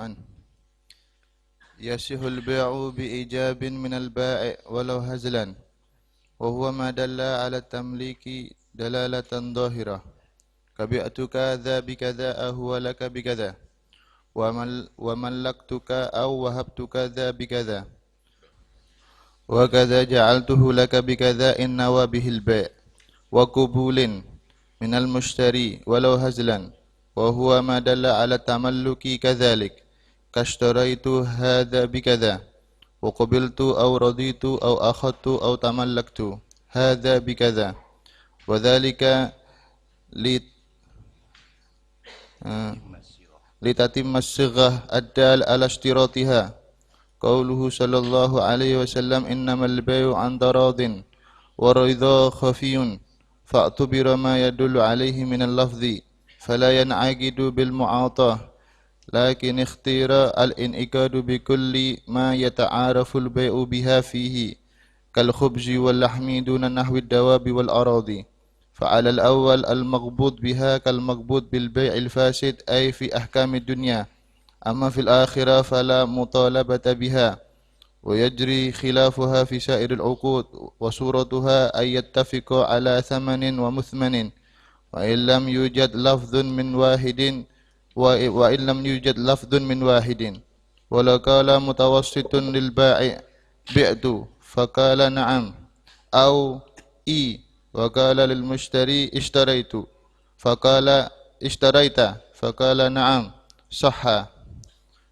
عنه يصح البيع بإيجاب من البائع ولو هزلا وهو ما دل على التمليك دلالة ظاهرة كبعتك ذا بكذا أهو لك بكذا وملكتك أو وهبتك ذا بكذا وكذا جعلته لك بكذا إن نوى به البيع وقبول من المشتري ولو هزلا وهو ما دل على التملك كذلك كاشتريت هذا بكذا وقبلت أو رضيت أو أخذت أو تملكت هذا بكذا وذلك لتتم الصيغة الدال على اشتراطها قوله صلى الله عليه وسلم إنما البيع عن تراض ورضا خفي فاعتبر ما يدل عليه من اللفظ فلا ينعقد بالمعاطاة لكن اختير الانعقاد بكل ما يتعارف البيع بها فيه كالخبز واللحم دون نحو الدواب والأراضي فعلى الأول المقبوض بها كالمقبوض بالبيع الفاسد أي في أحكام الدنيا أما في الآخرة فلا مطالبة بها ويجري خلافها في سائر العقود وصورتها أن يتفق على ثمن ومثمن وإن لم يوجد لفظ من واحد ولو قال متوسط للبائع بعت فقال نعم أو إي وقال للمشتري اشتريت فقال اشتريت فقال نعم صح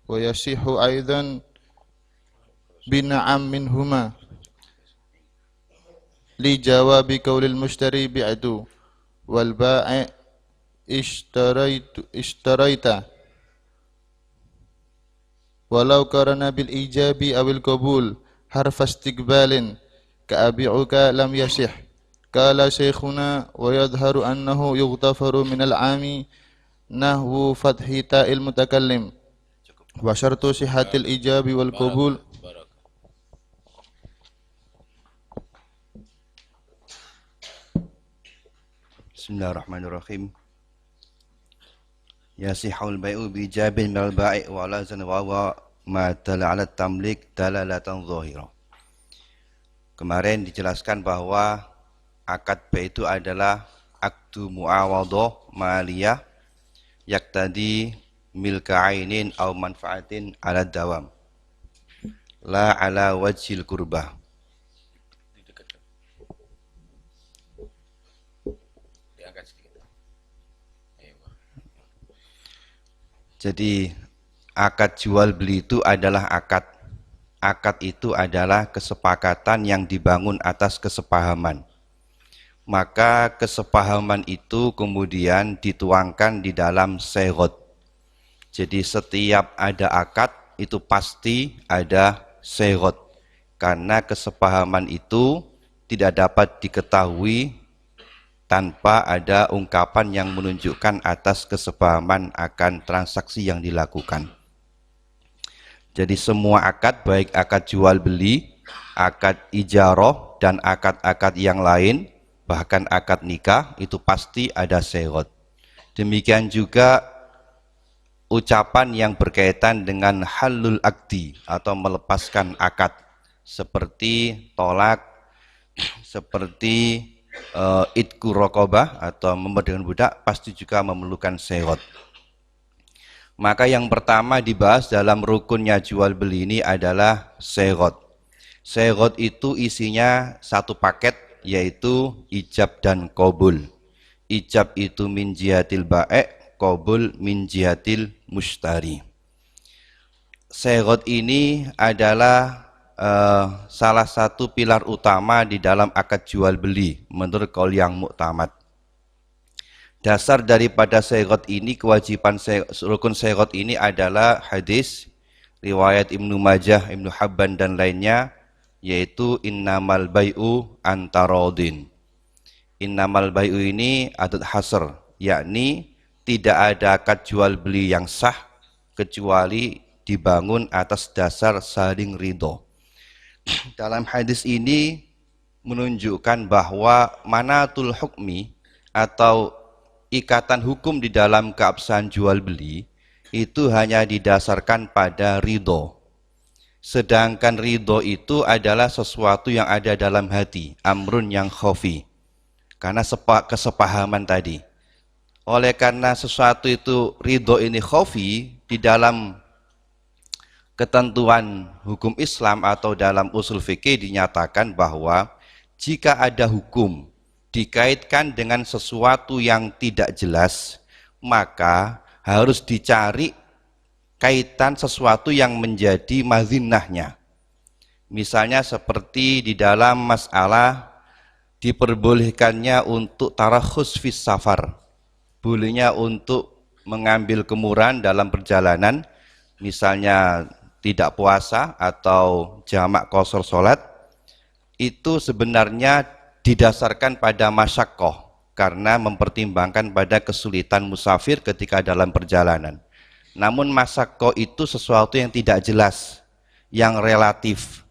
ويصح أيضا بنعم منهما لجواب قول المشتري بعت والبائع اشتريت ولو قرن بالإيجاب أو القبول حرف استقبال كأبيعك لم يصح قال شيخنا ويظهر أنه يغتفر من العام نحو فتح تاء المتكلم وشرط صحة الإيجاب والقبول Bismillahirrahmanirrahim. Yasihul bai'u bijabin minal ba'i' wa la zan wa ma dala 'ala tamlik dalalatan dhahirah. Kemarin dijelaskan bahwa akad bai' itu adalah akdu muawadhah maliyah yaktadi milka ainin aw manfaatin 'ala dawam la 'ala wajhil qurbah. Jadi akad jual beli itu adalah akad. Akad itu adalah kesepakatan yang dibangun atas kesepahaman. Maka kesepahaman itu kemudian dituangkan di dalam syarat. Jadi setiap ada akad itu pasti ada syarat. Karena kesepahaman itu tidak dapat diketahui tanpa ada ungkapan yang menunjukkan atas kesepahaman akan transaksi yang dilakukan. Jadi semua akad, baik akad jual beli, akad ijarah, dan akad-akad yang lain, bahkan akad nikah, itu pasti ada syarat. Demikian juga ucapan yang berkaitan dengan halul akdi atau melepaskan akad, seperti tolak, seperti idku raqabah atau memerdekakan budak, pasti juga memerlukan syarat. Maka yang pertama dibahas dalam rukunnya jual beli ini adalah syarat. Syarat itu isinya satu paket, yaitu ijab dan qabul. Ijab itu min jihatil ba'i', qabul min jihatil mushtari. Syarat ini adalah salah satu pilar utama di dalam akad jual beli menurut qaul yang muktamad. Dasar daripada syarat ini, kewajiban rukun syarat ini adalah hadis riwayat Ibnu Majah, Ibnu Habban dan lainnya, yaitu innamal bai'u antarodin. Innamal bai'u ini adat hasr, yakni tidak ada akad jual beli yang sah kecuali dibangun atas dasar saling ridho. Dalam hadis ini menunjukkan bahwa manatul hukmi atau ikatan hukum di dalam keabsahan jual beli itu hanya didasarkan pada ridho. Sedangkan ridho itu adalah sesuatu yang ada dalam hati, amrun yang khofi. Karena kesepahaman tadi. Oleh karena sesuatu itu ridho ini khofi, di dalam ketentuan hukum Islam atau dalam usul fikih dinyatakan bahwa jika ada hukum dikaitkan dengan sesuatu yang tidak jelas, maka harus dicari kaitan sesuatu yang menjadi madhinnahnya. Misalnya seperti di dalam masalah diperbolehkannya untuk tarakhus fis safar, bolehnya untuk mengambil kemuran dalam perjalanan, misalnya tidak puasa atau jamak qashar salat, itu sebenarnya didasarkan pada masyaqqah, karena mempertimbangkan pada kesulitan musafir ketika dalam perjalanan. Namun masyaqqah itu sesuatu yang tidak jelas, yang relatif,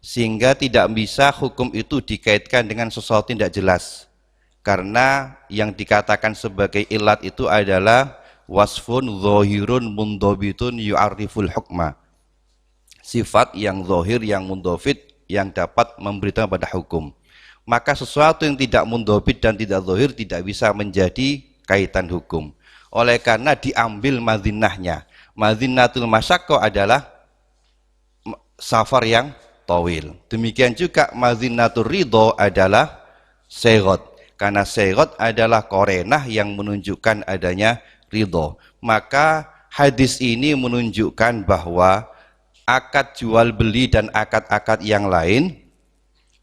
sehingga tidak bisa hukum itu dikaitkan dengan sesuatu yang tidak jelas. Karena yang dikatakan sebagai ilat itu adalah wasfun zahirun mundhabitun yu'arriful hukma. Sifat yang zahir, yang mundhabit, yang dapat memberitahu pada hukum. Maka sesuatu yang tidak mundhabit dan tidak zahir tidak bisa menjadi kaitan hukum. Oleh karena diambil madhinnahnya. Madhinnatul masyaqqah adalah safar yang tawil. Demikian juga madhinnatul ridho adalah segot. Karena segot adalah korenah yang menunjukkan adanya ridho. Maka hadis ini menunjukkan bahwa akad jual beli dan akad-akad yang lain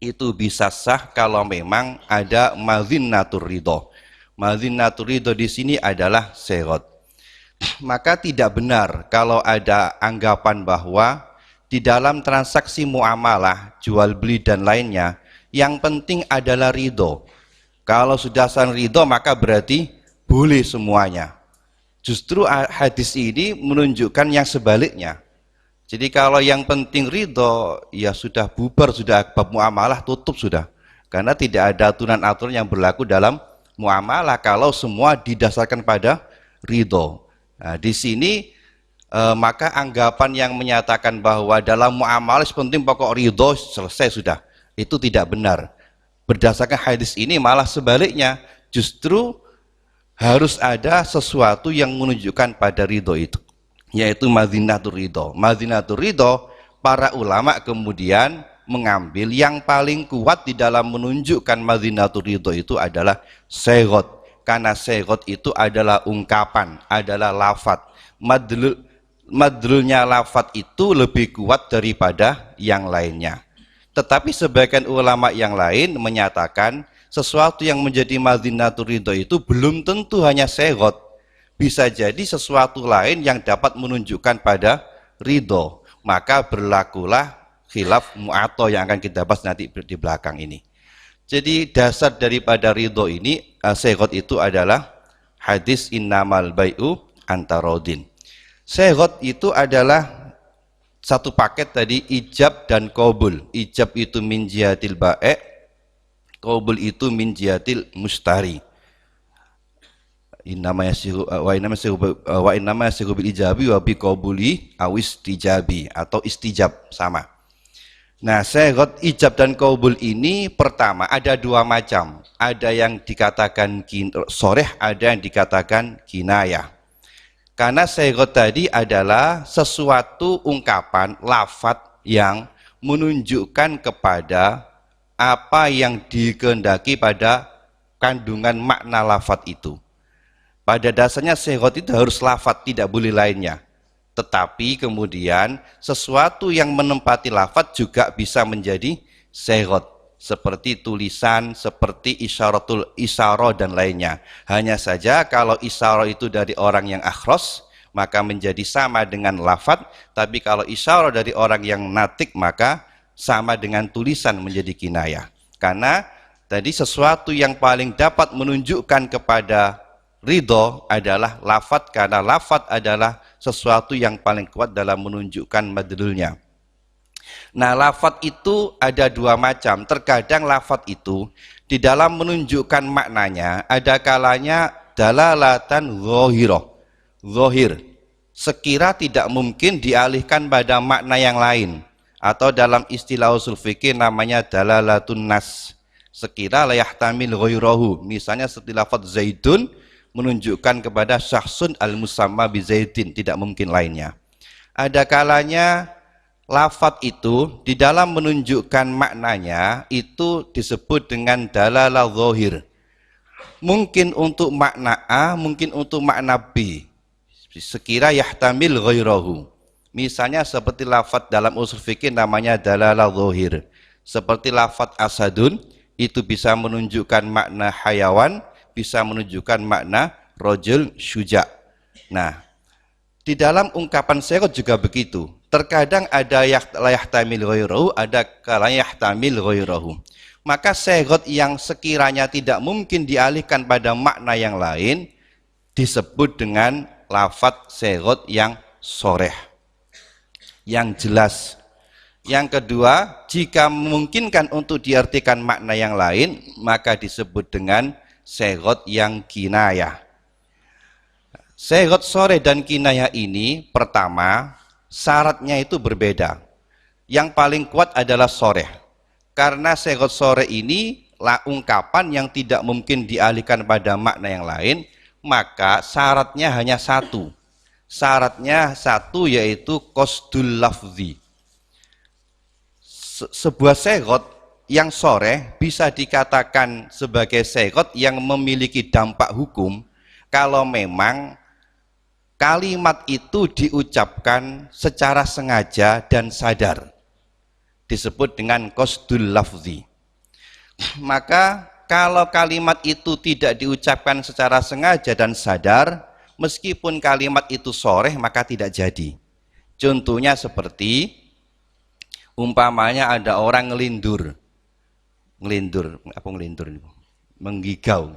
itu bisa sah kalau memang ada madhinnatur ridho. Madhinnatur ridho di sini adalah segot. Maka tidak benar kalau ada anggapan bahwa di dalam transaksi muamalah, jual beli dan lainnya, yang penting adalah ridho. Kalau sudah sah ridho maka berarti boleh semuanya. Justru hadis ini menunjukkan yang sebaliknya. Jadi kalau yang penting ridho, ya sudah bubar, sudah bab muamalah tutup sudah. Karena tidak ada aturan-aturan yang berlaku dalam muamalah kalau semua didasarkan pada ridho. Nah, di sini maka anggapan yang menyatakan bahwa dalam muamalah penting pokok ridho selesai sudah, itu tidak benar. Berdasarkan hadis ini malah sebaliknya, justru harus ada sesuatu yang menunjukkan pada ridho itu, yaitu madhinatur ridho. Madhinatur ridho, para ulama kemudian mengambil yang paling kuat di dalam menunjukkan madhinatur ridho itu adalah segot. Karena segot itu adalah ungkapan, adalah lafat. Madlulnya lafat itu lebih kuat daripada yang lainnya. Tetapi sebagian ulama yang lain menyatakan sesuatu yang menjadi madhinatur ridho itu belum tentu hanya segot. Bisa jadi sesuatu lain yang dapat menunjukkan pada ridho. Maka berlakulah khilaf mu'ato yang akan kita bahas nanti di belakang ini. Jadi dasar daripada ridho ini, segot itu adalah hadis innamal bai'u antarodin. Segot itu adalah satu paket tadi, ijab dan qabul. Ijab itu min jihatil ba'i', qabul itu min jihatil mustari. Innama yasihu bil ijabi wa bi qabuli aw istijabi, atau istijab sama. Nah, segot, ijab dan qabul ini pertama ada dua macam. Ada yang dikatakan soreh, ada yang dikatakan kinayah. Karena segot tadi adalah sesuatu ungkapan lafat yang menunjukkan kepada apa yang dikehendaki pada kandungan makna lafat itu. Pada dasarnya segot itu harus lafat, tidak boleh lainnya. Tetapi kemudian sesuatu yang menempati lafat juga bisa menjadi segot, seperti tulisan, seperti isyarah dan lainnya. Hanya saja kalau isyarah itu dari orang yang akhros, maka menjadi sama dengan lafat. Tapi kalau isyarah dari orang yang natik, maka sama dengan tulisan, menjadi kinayah. Karena tadi sesuatu yang paling dapat menunjukkan kepada ridho adalah lafat, karena lafat adalah sesuatu yang paling kuat dalam menunjukkan madlulnya. Nah, lafat itu ada dua macam. Terkadang lafat itu di dalam menunjukkan maknanya ada kalanya dalalatan zahirah, zahir, sekira tidak mungkin dialihkan pada makna yang lain, atau dalam istilah usul fikih namanya dalalatun nas, sekira la yahtamil ghairahu. Misalnya seperti lafaz zaidun menunjukkan kepada syakhsun al-musamma bi zaidin, tidak mungkin lainnya. Ada kalanya lafaz itu di dalam menunjukkan maknanya itu disebut dengan dalalah zahir. Mungkin untuk makna A, mungkin untuk makna B. Sekira yahtamil ghairahu. Misalnya seperti lafaz dalam usul fikih namanya dalalah zahir. Seperti lafaz asadun itu bisa menunjukkan makna hayawan, bisa menunjukkan makna rajul syuja. Nah, di dalam ungkapan syarat juga begitu. Terkadang ada yahtamil ghairahu, ada kalanya yahtamil ghairahu. Maka syarat yang sekiranya tidak mungkin dialihkan pada makna yang lain disebut dengan lafaz syarat yang sharih, yang jelas. Yang kedua, jika memungkinkan untuk diartikan makna yang lain, maka disebut dengan syarat yang kinayah. Syarat sharih dan kinayah ini pertama, syaratnya itu berbeda. Yang paling kuat adalah sharih. Karena syarat sharih ini ungkapan yang tidak mungkin dialihkan pada makna yang lain, maka syaratnya hanya satu. Syaratnya satu, yaitu qasdul lafzi. Sebuah syarat yang sharih bisa dikatakan sebagai syarat yang memiliki dampak hukum kalau memang kalimat itu diucapkan secara sengaja dan sadar. Disebut dengan qasdul lafzi. Maka kalau kalimat itu tidak diucapkan secara sengaja dan sadar, meskipun kalimat itu sharih maka tidak jadi. Contohnya seperti umpamanya ada orang ngelindur, menggigau.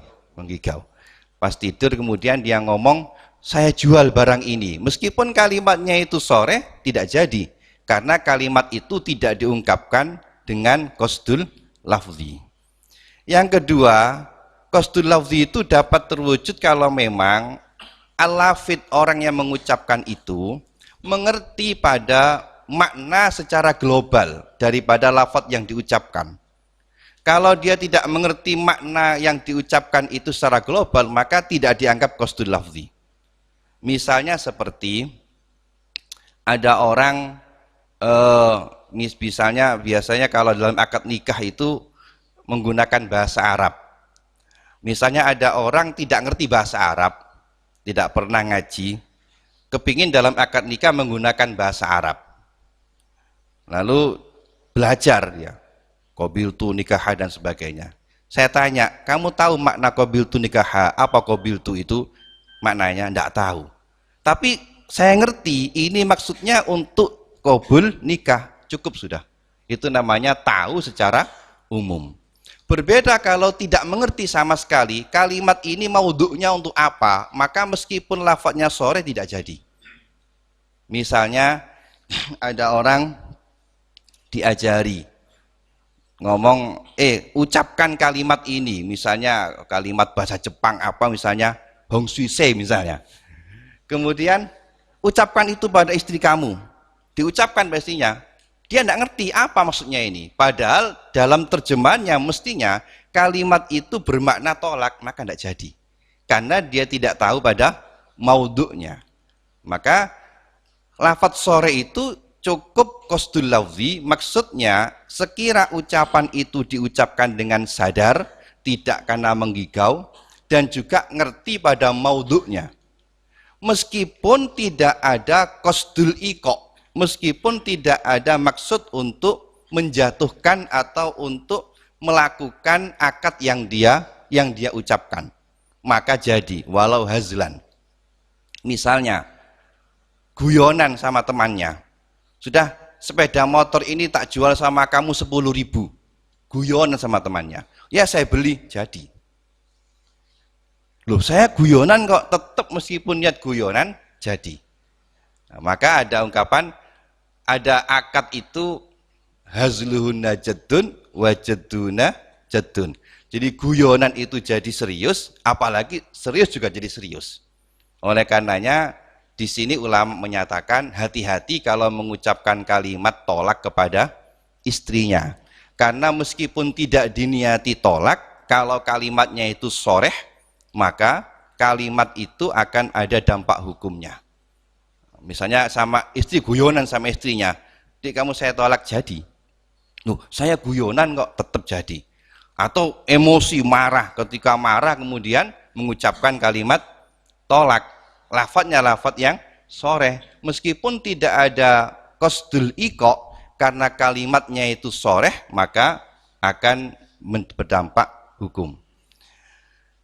Pas tidur kemudian dia ngomong, saya jual barang ini. Meskipun kalimatnya itu sharih, tidak jadi. Karena kalimat itu tidak diungkapkan dengan qasdul lafzi. Yang kedua, qasdul lafzi itu dapat terwujud kalau memang al-lafid, orang yang mengucapkan itu, mengerti pada makna secara global daripada lafaz yang diucapkan. Kalau dia tidak mengerti makna yang diucapkan itu secara global, maka tidak dianggap qasdul lafzi. Misalnya seperti ada orang misalnya biasanya kalau dalam akad nikah itu menggunakan bahasa Arab. Misalnya ada orang tidak ngerti bahasa Arab, tidak pernah ngaji, kepingin dalam akad nikah menggunakan bahasa Arab. Lalu belajar dia, qabiltu nikaha dan sebagainya. Saya tanya, kamu tahu makna qabiltu nikaha? Apa qabiltu itu maknanya? Tidak tahu. Tapi saya ngerti ini maksudnya untuk qabul nikah, cukup sudah. Itu namanya tahu secara umum. Berbeda kalau tidak mengerti sama sekali kalimat ini maudhu'nya untuk apa, maka meskipun lafadznya sharih tidak jadi. Misalnya ada orang diajari ngomong, ucapkan kalimat ini, misalnya kalimat bahasa Jepang apa, misalnya hongsuise misalnya. Kemudian ucapkan itu pada istri kamu. Diucapkan pastinya, dia tidak ngerti apa maksudnya ini. Padahal dalam terjemahannya mestinya kalimat itu bermakna tolak, maka tidak jadi. Karena dia tidak tahu pada maudhu'nya. Maka lafadz sharih itu cukup qasdul lafzi, maksudnya sekira ucapan itu diucapkan dengan sadar, tidak karena menggigau, dan juga ngerti pada maudhu'nya. Meskipun tidak ada qasdul iqa', meskipun tidak ada maksud untuk menjatuhkan atau untuk melakukan akad yang dia ucapkan, maka jadi walau hazlan. Misalnya guyonan sama temannya, sudah sepeda motor ini tak jual sama kamu 10.000, guyonan sama temannya, ya saya beli, jadi. Loh, saya guyonan kok, tetap meskipun niat guyonan jadi. Nah, maka ada ungkapan, ada akad itu hazluhunna jaddun wajadduna jaddun. Jadi guyonan itu jadi serius, apalagi serius juga jadi serius. Oleh karenanya Di sini ulama menyatakan hati-hati kalau mengucapkan kalimat tolak kepada istrinya. Karena meskipun tidak diniati tolak, kalau kalimatnya itu soreh, maka kalimat itu akan ada dampak hukumnya. Misalnya sama istri, guyonan sama istrinya, "Dik, kamu saya tolak," jadi. Loh, saya guyonan kok tetap jadi. Atau emosi marah, ketika marah kemudian mengucapkan kalimat tolak, lafadznya lafadz yang soreh, meskipun tidak ada qasdul iqa, karena kalimatnya itu soreh, maka akan berdampak hukum.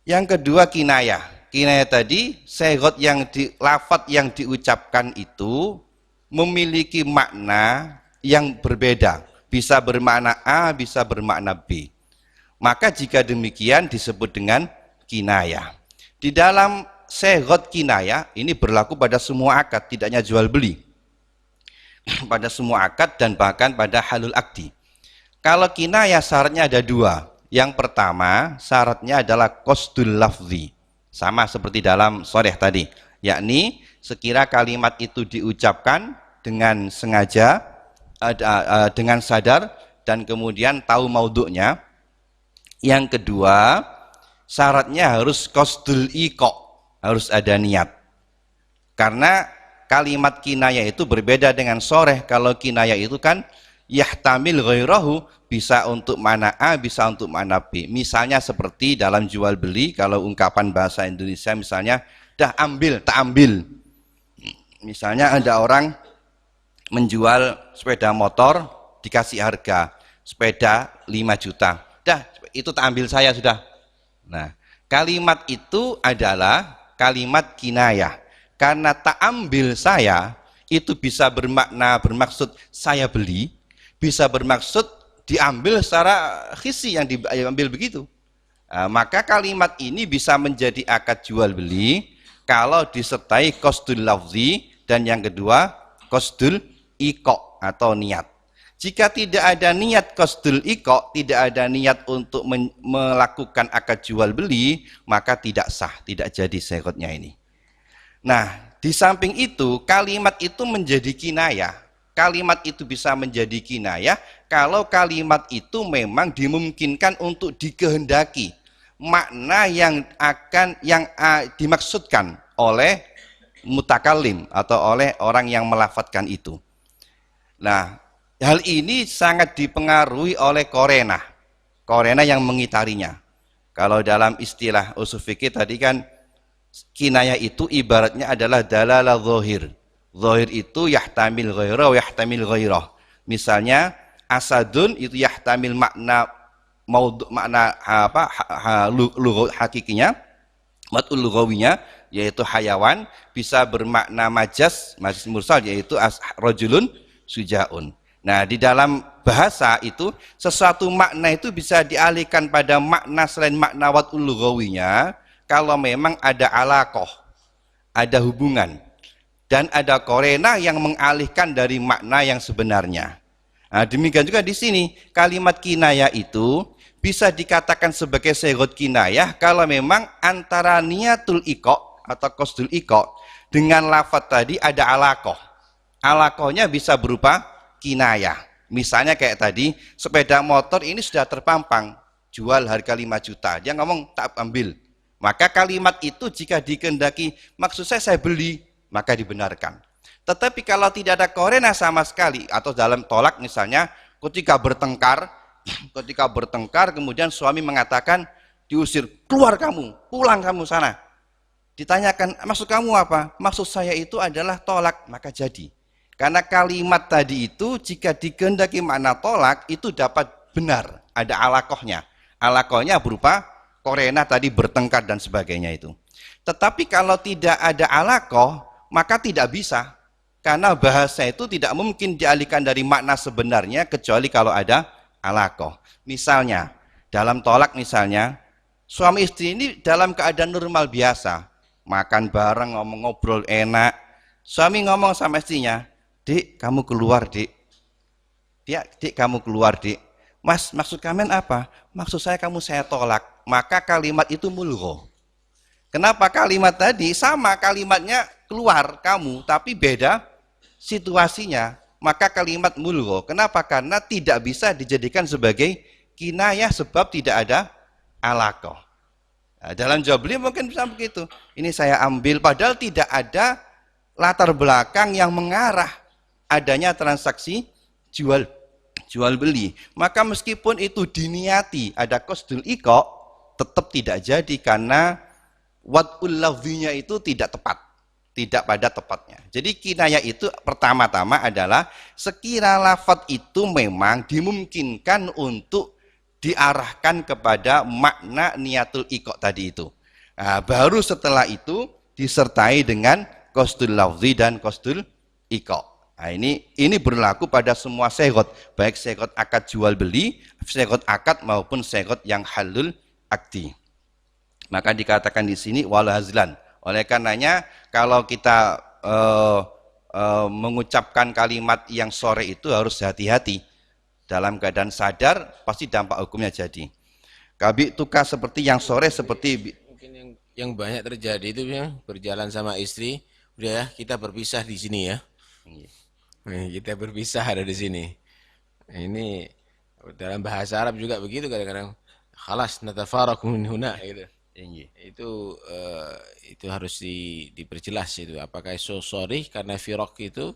Yang kedua kinayah. Kinayah tadi segot yang lafadz yang diucapkan itu memiliki makna yang berbeda, bisa bermakna A, bisa bermakna B. Maka jika demikian disebut dengan kinayah. Di dalam segot kinayah ini berlaku pada semua akad, tidak hanya jual beli. Pada semua akad dan bahkan pada halul akdi. Kalau kinayah syaratnya ada dua. Yang pertama syaratnya adalah qasdul lafzi. Sama seperti dalam soreh tadi. Yakni sekira kalimat itu diucapkan dengan sengaja, dengan sadar, dan kemudian tahu maudhu'nya. Yang kedua, syaratnya harus qasdul iqa, harus ada niat. Karena kalimat kinayah itu berbeda dengan soreh. Kalau kinayah itu kan yahtamil ghairahu, bisa untuk mana A, bisa untuk mana B. Misalnya seperti dalam jual beli, kalau ungkapan bahasa Indonesia misalnya, dah ambil, tak ambil. Misalnya ada orang menjual sepeda motor, dikasih harga sepeda 5 juta. Dah, itu tak ambil saya sudah. Nah, kalimat itu adalah kalimat kinayah. Karena tak ambil saya, itu bisa bermaksud saya beli, bisa bermaksud diambil secara khisi, yang diambil begitu. Maka kalimat ini bisa menjadi akad jual beli kalau disertai qasdul lafzi, dan yang kedua qasdul iqa atau niat. Jika tidak ada niat qasdul iqa, tidak ada niat untuk melakukan akad jual beli, maka tidak sah, tidak jadi segodnya ini. Nah, di samping itu kalimat itu menjadi kinayah. Kalimat itu bisa menjadi kinayah kalau kalimat itu memang dimungkinkan untuk dikehendaki makna yang dimaksudkan oleh mutakallim atau oleh orang yang melafadzkan itu. Nah, hal ini sangat dipengaruhi oleh korena yang mengitarinya. Kalau dalam istilah ushul fikih tadi kan, kinayah itu ibaratnya adalah dalalah zahir. Zahir itu yahtamil ghairah wa yahtamil ghairah. Misalnya asadun itu yahtamil makna hakikinya, matul lughawinya yaitu hayawan, bisa bermakna majaz mursal yaitu rajulun sujaun. Nah, di dalam bahasa itu sesuatu makna itu bisa dialihkan pada makna selain makna watul lughawinya kalau memang ada alaqah, ada hubungan, dan ada korena yang mengalihkan dari makna yang sebenarnya. Nah, demikian juga di sini kalimat kinayah itu bisa dikatakan sebagai segot kinayah kalau memang antara niatul iqa atau qasdul iqa dengan lafadz tadi ada alaqah. Alaqahnya bisa berupa kinayah. Misalnya kayak tadi, sepeda motor ini sudah terpampang, jual harga 5 juta. Dia ngomong tak ambil. Maka kalimat itu jika dikehendaki, maksud saya beli, maka dibenarkan. Tetapi kalau tidak ada korena sama sekali, atau dalam tolak misalnya, ketika bertengkar kemudian suami mengatakan, diusir, keluar kamu, pulang kamu sana. Ditanyakan, maksud kamu apa? Maksud saya itu adalah tolak, maka jadi. Karena kalimat tadi itu jika dikehendaki makna tolak itu dapat benar, ada alaqahnya. Alaqahnya berupa korena tadi bertengkar dan sebagainya itu. Tetapi kalau tidak ada alaqah, maka tidak bisa. Karena bahasa itu tidak mungkin dialihkan dari makna sebenarnya kecuali kalau ada alaqah. Misalnya, dalam tolak misalnya, suami istri ini dalam keadaan normal biasa, makan bareng, ngobrol enak. Suami ngomong sama istrinya, "Dik, kamu keluar, Dik. Dik, kamu keluar, Dik." "Mas, maksud kamu apa?" "Maksud saya kamu saya tolak." Maka kalimat itu mulgho. Kenapa kalimat tadi sama kalimatnya keluar kamu, tapi beda situasinya. Maka kalimat mulgho, kenapa? Karena tidak bisa dijadikan sebagai kinayah sebab tidak ada alaqah. Nah, dalam jual beli mungkin bisa begitu. Ini saya ambil, padahal tidak ada latar belakang yang mengarah adanya transaksi jual beli. Maka meskipun itu diniati ada qasdul iqa, tetap tidak jadi karena wad'ul lafzinya itu tidak tepat, tidak pada tepatnya. Jadi kinayah itu pertama-tama adalah sekira lafadz itu memang dimungkinkan untuk diarahkan kepada makna niatul iqa tadi itu. Nah, baru setelah itu disertai dengan qasdul lafzi dan qasdul iqa. Nah, ini berlaku pada semua segot, baik segot akad jual beli, segot akad maupun segot yang halul akdi. Maka dikatakan di sini wal hazlan. Oleh karenanya kalau kita mengucapkan kalimat yang sore itu harus hati-hati. Dalam keadaan sadar pasti dampak hukumnya jadi. Kabi tukar seperti yang sore seperti mungkin yang banyak terjadi itu ya, berjalan sama istri, udah ya kita berpisah di sini ya. Kita berpisah ada di sini. Ini dalam bahasa Arab juga begitu kadang-kadang. Khalas natafaraqu min huna gitu. Itu harus diperjelas itu. Apakah itu sorry karena firaq itu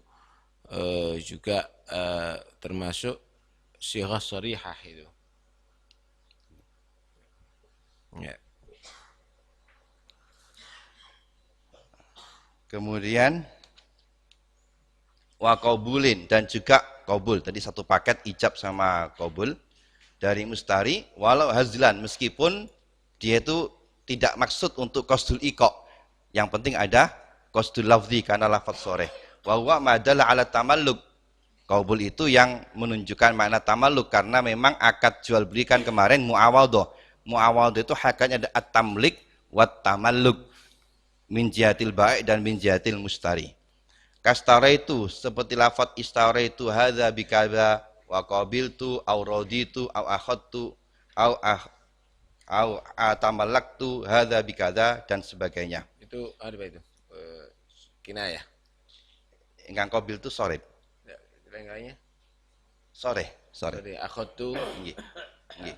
juga termasuk sighah sharihah itu. Ya. Kemudian wa qabulin dan juga qabul. Tadi satu paket ijab sama qabul dari mustari walau hazlan meskipun dia itu tidak maksud untuk qasdul iqa. Yang penting ada qasdul lafzi karena lafaz sore. Wa huwa madalla ala tamalluk. Qabul itu yang menunjukkan makna tamalluk karena memang akad jual beli kan kemarin muawadhah. Muawadhah itu hakikatnya ada at-tamlik wa tamalluk min jihatil bai' dan min jihatil mustari. Kastara itu seperti lafaz istara itu hadza bikadza wa qabiltu au raditu au akhadtu au atamallaktu hadza bikadza dan sebagainya. Itu apa itu? Kinayah. Ingkang qabil itu sore. Lain-lainnya? Sore. Dari akhadtu Nggih. Nggih.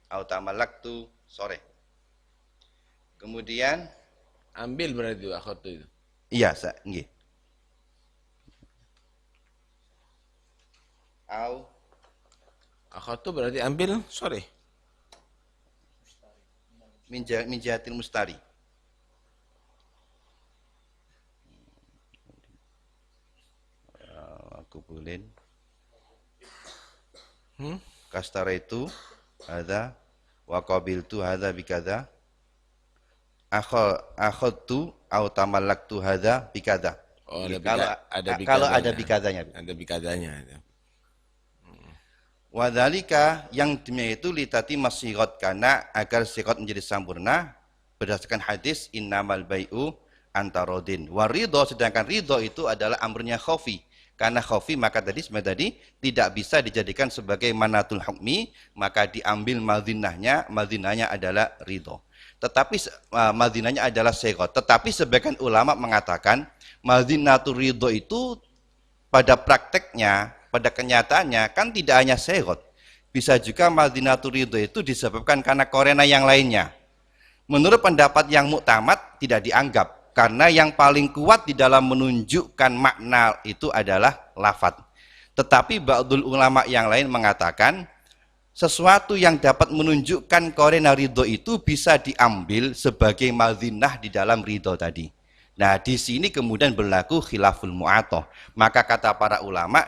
Au tamallaktu sore. Kemudian ambil berarti itu akhadtu itu. iya, nggih. Akhadtu berarti ambil sore. Min jihatil mustari. Aku boleh. Kastara itu hadza wa qabiltu hadza bikadza. Akhadtu au tamallaktu hadza bikadza. Oh, kalau ada bikadzanya. Ada bikadzanya. Wadzalika yang demikian itu litati masirat karena agar sirat menjadi sempurna berdasarkan hadis innamal bai'u antarodin. Wa ridho sedangkan ridho itu adalah amrnya khafi. Karena khafi maka tadi tidak bisa dijadikan sebagai manatul hukmi, maka diambil madzinahnya adalah ridho. Tetapi madzinahnya adalah sirat. Tetapi sebagian ulama mengatakan madzinatul ridho itu pada prakteknya, pada kenyataannya kan tidak hanya sirat. Bisa juga madzinatul ridho itu disebabkan karena korena yang lainnya. Menurut pendapat yang muktamad tidak dianggap. Karena yang paling kuat di dalam menunjukkan makna itu adalah lafadz. Tetapi ba'dul ulama yang lain mengatakan sesuatu yang dapat menunjukkan korena ridho itu bisa diambil sebagai madzinah di dalam ridho tadi. Nah, di sini kemudian berlaku khilaful mu'athah. Maka kata para ulama,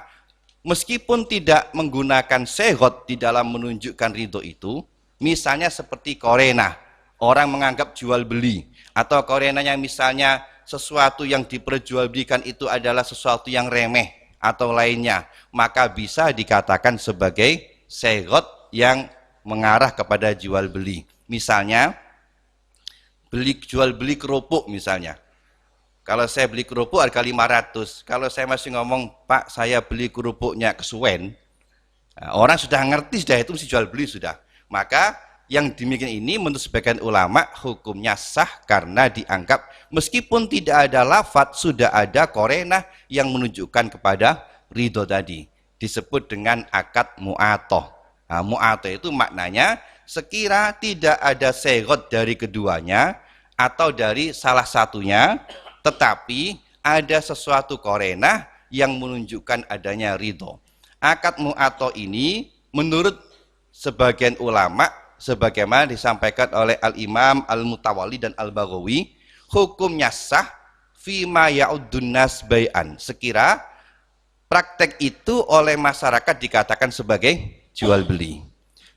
meskipun tidak menggunakan sighah di dalam menunjukkan ridho itu, misalnya seperti korena, orang menganggap jual beli, atau korenanya misalnya sesuatu yang diperjualbelikan itu adalah sesuatu yang remeh atau lainnya, maka bisa dikatakan sebagai sighah yang mengarah kepada jual beli. Misalnya jual beli kerupuk misalnya. Kalau saya beli kerupuk harga 500, kalau saya masih ngomong, Pak saya beli kerupuknya kesuwen, nah, orang sudah ngerti sudah itu mesti jual beli sudah. Maka Yang demikian ini menurut sebagian ulama hukumnya sah karena dianggap meskipun tidak ada lafadz sudah ada korenah yang menunjukkan kepada ridho tadi. Disebut dengan akad mu'atoh. Nah, mu'atoh itu maknanya sekira tidak ada segot dari keduanya atau dari salah satunya, tetapi ada sesuatu korenah yang menunjukkan adanya ridho. Akad mu'atoh ini menurut sebagian ulama sebagaimana disampaikan oleh Al-Imam Al-Mutawalli dan Al-Baghawi, hukumnya sah fima ya'uddun nas bai'an, sekira praktek itu oleh masyarakat dikatakan sebagai jual beli.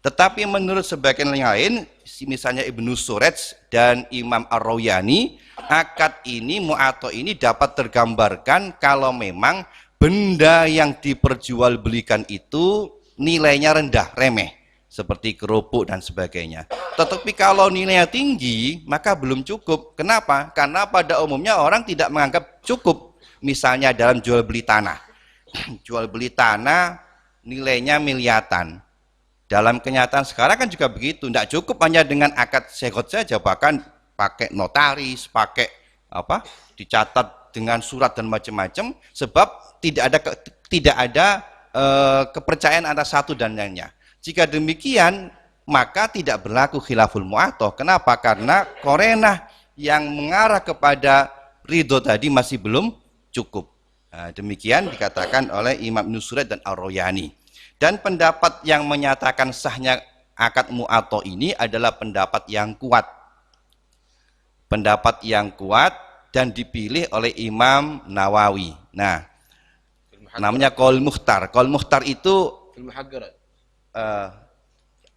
Tetapi menurut sebagian lain, misalnya Ibnu Suraj dan Imam Ar-Rawyani, akad ini mu'atoh ini dapat tergambarkan kalau memang benda yang diperjualbelikan itu nilainya rendah, remeh, seperti kerupuk dan sebagainya. Tetapi kalau nilainya tinggi, maka belum cukup. Kenapa? Karena pada umumnya orang tidak menganggap cukup. Misalnya dalam jual beli tanah. Jual beli tanah nilainya miliatan. Dalam kenyataan sekarang kan juga begitu. Tidak cukup hanya dengan akad segot saja, bahkan pakai notaris, pakai apa? Dicatat dengan surat dan macam-macam, sebab tidak ada kepercayaan antara satu dan lainnya. Jika demikian, maka tidak berlaku khilaful mu'atoh. Kenapa? Karena korenah yang mengarah kepada ridho tadi masih belum cukup. Nah, demikian dikatakan oleh Imam Ibnu Suraj dan Ar-Rawyani. Dan pendapat yang menyatakan sahnya akad mu'atoh ini adalah pendapat yang kuat. Pendapat yang kuat dan dipilih oleh Imam Nawawi. Nah, namanya Qaul Mukhtar. Qaul Mukhtar itu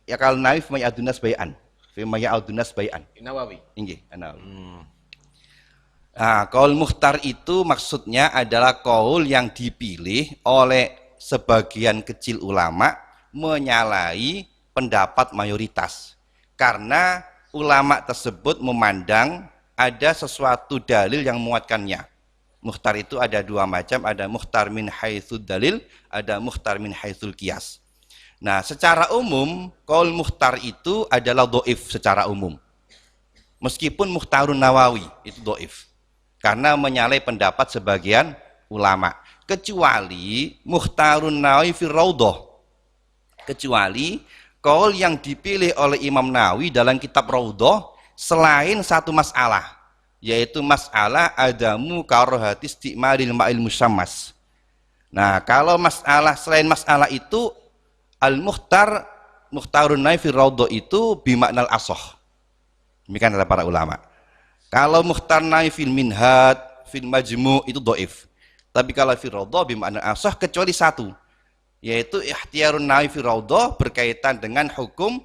ya kalau Nawawi fi adunas bai'an. Fi adunas bai'an. Nawawi. Inggih, Nawawi. Nah, qaul mukhtar itu maksudnya adalah qaul yang dipilih oleh sebagian kecil ulama menyalahi pendapat mayoritas. Karena ulama tersebut memandang ada sesuatu dalil yang menguatkannya. Mukhtar itu ada dua macam, ada mukhtar min haitsul dalil, ada mukhtar min haitsul qiyas. Nah, secara umum, qaul mukhtar itu adalah do'if secara umum. Meskipun Mukhtarun Nawawi itu do'if. Karena menyalahi pendapat sebagian ulama. Kecuali Mukhtarun Nawawi fi Raudhah. Kecuali qaul yang dipilih oleh Imam Nawawi dalam kitab Raudhah selain satu masalah. Yaitu masalah adamu karohati isti'malil ma'il musammas. Nah, kalau masalah selain masalah itu, Mukhtarun Nawawi fi Raudhah itu bimaknal asoh. Demikian kata para ulama. Kalau Mukhtar Nawawi fil Minhaj, fil Majmu' itu doif. Tapi kalau fi Raudhah bimaknal asoh kecuali satu, yaitu ikhtiyarun Nawawi fi Raudhah berkaitan dengan hukum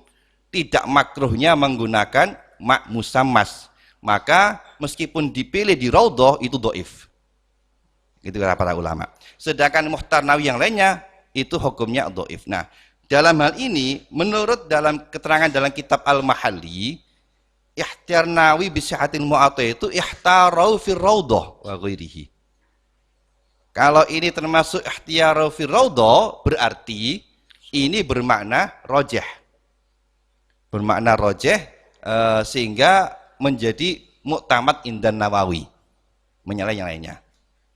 tidak makruhnya menggunakan mak musammas. Maka meskipun dipilih di Raudhah itu doif. Itu kata para ulama. Sedangkan Mukhtar Nawawi yang lainnya itu hukumnya doif. Nah, dalam hal ini, menurut dalam keterangan dalam kitab Al-Mahalli, ikhtiyar Nawawi bisihatil mu'atoh itu ikhtarau fi Raudhah wa ghairihi. Kalau ini termasuk ikhtiyarau fi Raudhah, berarti ini bermakna rojeh. Bermakna rojeh, sehingga menjadi mu'tamad indan Nawawi. Menyalahi yang lainnya.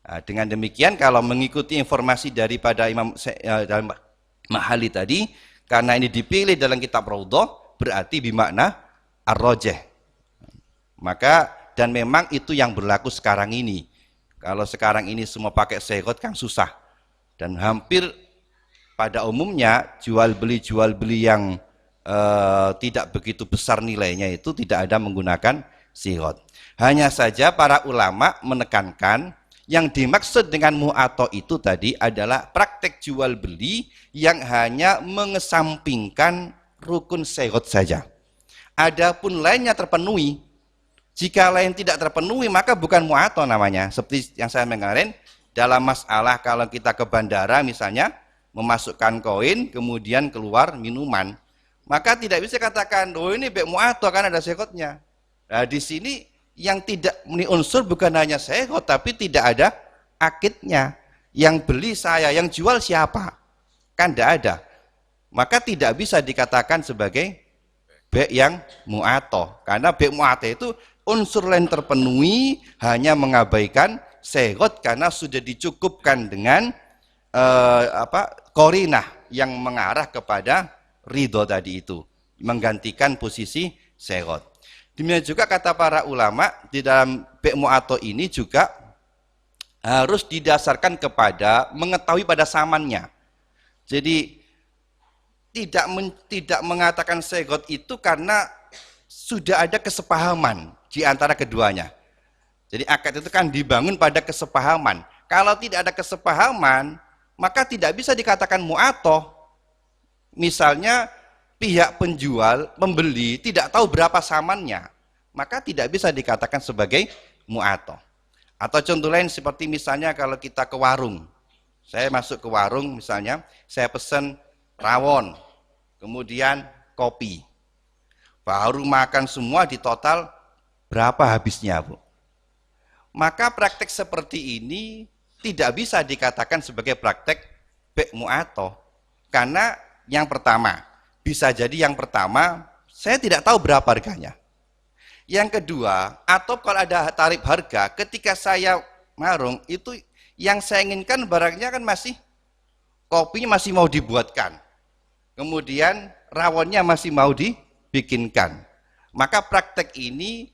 Nah, dengan demikian, kalau mengikuti informasi daripada Imam dalam Mahali tadi, karena ini dipilih dalam kitab Raudhah, berarti bimakna ar-rajih. Maka, dan memang itu yang berlaku sekarang ini. Kalau sekarang ini semua pakai segot kan susah. Dan hampir pada umumnya jual beli yang tidak begitu besar nilainya itu tidak ada menggunakan segot. Hanya saja para ulama menekankan yang dimaksud dengan mu'atoh itu tadi adalah praktek jual beli yang hanya mengesampingkan rukun segot saja. Adapun lainnya terpenuhi. Jika lain tidak terpenuhi maka bukan mu'atoh namanya. Seperti yang saya kemarin dalam masalah kalau kita ke bandara misalnya memasukkan koin kemudian keluar minuman, maka tidak bisa katakan oh ini bek mu'atoh kan ada segotnya. Nah, di sini yang tidak ini unsur bukan hanya segot tapi tidak ada akidnya. Yang beli saya, yang jual siapa? Kan tidak ada. Maka tidak bisa dikatakan sebagai be yang mu'atoh. Karena be mu'atoh itu unsur lain terpenuhi, hanya mengabaikan segot karena sudah dicukupkan dengan korinah yang mengarah kepada ridho tadi itu, menggantikan posisi segot. Demikian juga kata para ulama di dalam be mu'atoh ini juga harus didasarkan kepada mengetahui pada samannya. Jadi tidak mengatakan segot itu karena sudah ada kesepahaman di antara keduanya. Jadi akad itu kan dibangun pada kesepahaman. Kalau tidak ada kesepahaman, maka tidak bisa dikatakan mu'atoh. Misalnya pihak penjual, pembeli tidak tahu berapa samannya, maka tidak bisa dikatakan sebagai mu'atoh. Atau contoh lain seperti misalnya kalau kita ke warung. Saya masuk ke warung misalnya, saya pesan rawon, kemudian kopi. Baru makan semua di total berapa habisnya, Bu? Maka praktek seperti ini tidak bisa dikatakan sebagai praktek be mu'atoh. Karena yang pertama, bisa jadi yang pertama saya tidak tahu berapa harganya. Yang kedua, atau kalau ada tarif harga, ketika saya marung itu yang saya inginkan barangnya kan masih kopinya masih mau dibuatkan. Kemudian rawonnya masih mau dibikinkan. Maka praktek ini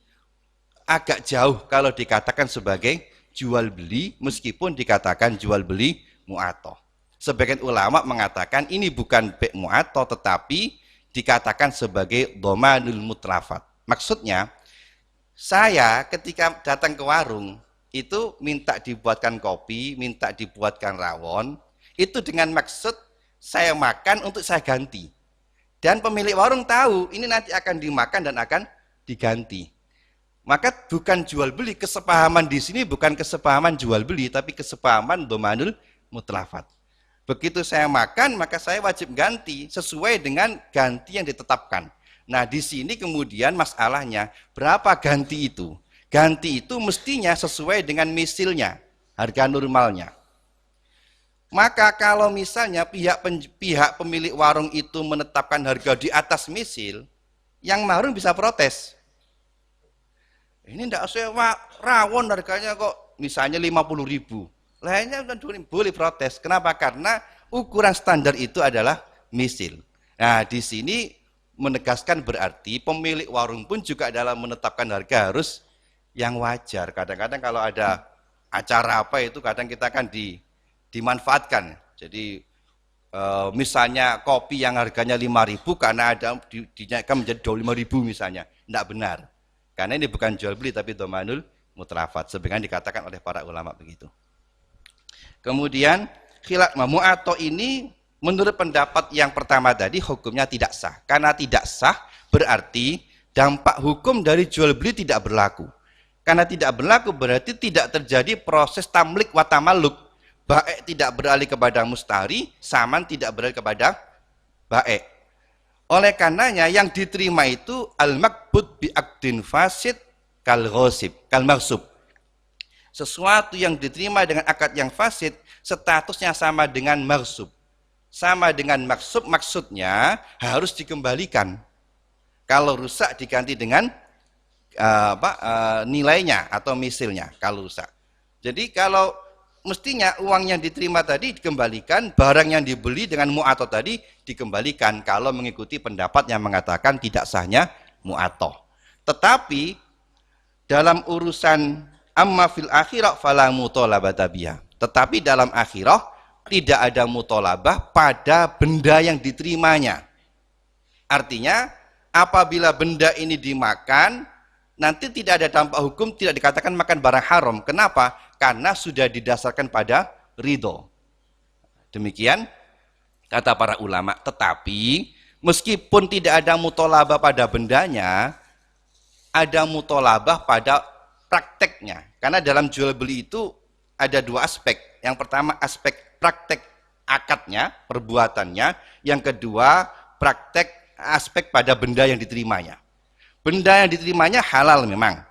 agak jauh kalau dikatakan sebagai jual beli, meskipun dikatakan jual beli mu'atoh. Sebagian ulama mengatakan ini bukan be mu'atoh, tetapi dikatakan sebagai dhamanul mutlafat. Maksudnya, saya ketika datang ke warung itu minta dibuatkan kopi, minta dibuatkan rawon, itu dengan maksud saya makan untuk saya ganti. Dan pemilik warung tahu ini nanti akan dimakan dan akan diganti. Maka bukan jual beli, kesepahaman di sini bukan kesepahaman jual beli, tapi kesepahaman dhamanul mutlafat. Begitu saya makan, maka saya wajib ganti sesuai dengan ganti yang ditetapkan. Nah, di sini kemudian masalahnya berapa ganti itu? Ganti itu mestinya sesuai dengan misilnya, harga normalnya. Maka kalau misalnya pihak pemilik warung itu menetapkan harga di atas misil, yang marung bisa protes. Ini tidak sewa rawon harganya kok misalnya 50.000. Lainnya boleh protes. Kenapa? Karena ukuran standar itu adalah misil. Nah, di sini menegaskan berarti pemilik warung pun juga dalam menetapkan harga harus yang wajar. Kadang-kadang kalau ada acara apa itu kadang kita kan dimanfaatkan. Jadi misalnya kopi yang harganya 5.000 karena ada dinaikkan menjadi 25.000 misalnya. Tidak benar. Karena ini bukan jual beli tapi dhamanul mutlafat. Sebagaimana dikatakan oleh para ulama begitu. Kemudian khilaf mu'atoh ini menurut pendapat yang pertama tadi hukumnya tidak sah. Karena tidak sah berarti dampak hukum dari jual beli tidak berlaku. Karena tidak berlaku berarti tidak terjadi proses tamlik wa tamalluk. Baik tidak beralih kepada mustari, saman tidak beralih kepada baik. Oleh karenanya yang diterima itu al-makbud bi'aqdin fasid kal-ghasib, kal-maghsub. Sesuatu yang diterima dengan akad yang fasid statusnya sama dengan maghsub. Sama dengan maghsub maksudnya harus dikembalikan. Kalau rusak diganti dengan nilainya atau misilnya kalau rusak. Jadi kalau mestinya uang yang diterima tadi dikembalikan, barang yang dibeli dengan mu'atoh tadi dikembalikan kalau mengikuti pendapat yang mengatakan tidak sahnya mu'atoh. Tetapi dalam urusan amma fil akhirah fala mutolabata biha. Tetapi dalam akhirah tidak ada mutolabah pada benda yang diterimanya. Artinya apabila benda ini dimakan, nanti tidak ada dampak hukum, tidak dikatakan makan barang haram. Kenapa? Karena sudah didasarkan pada ridho. Demikian kata para ulama. Tetapi meskipun tidak ada mutolabah pada bendanya, ada mutolabah pada prakteknya. Karena dalam jual beli itu ada dua aspek. Yang pertama aspek praktek akadnya, perbuatannya. Yang kedua praktek aspek pada benda yang diterimanya. Benda yang diterimanya halal memang.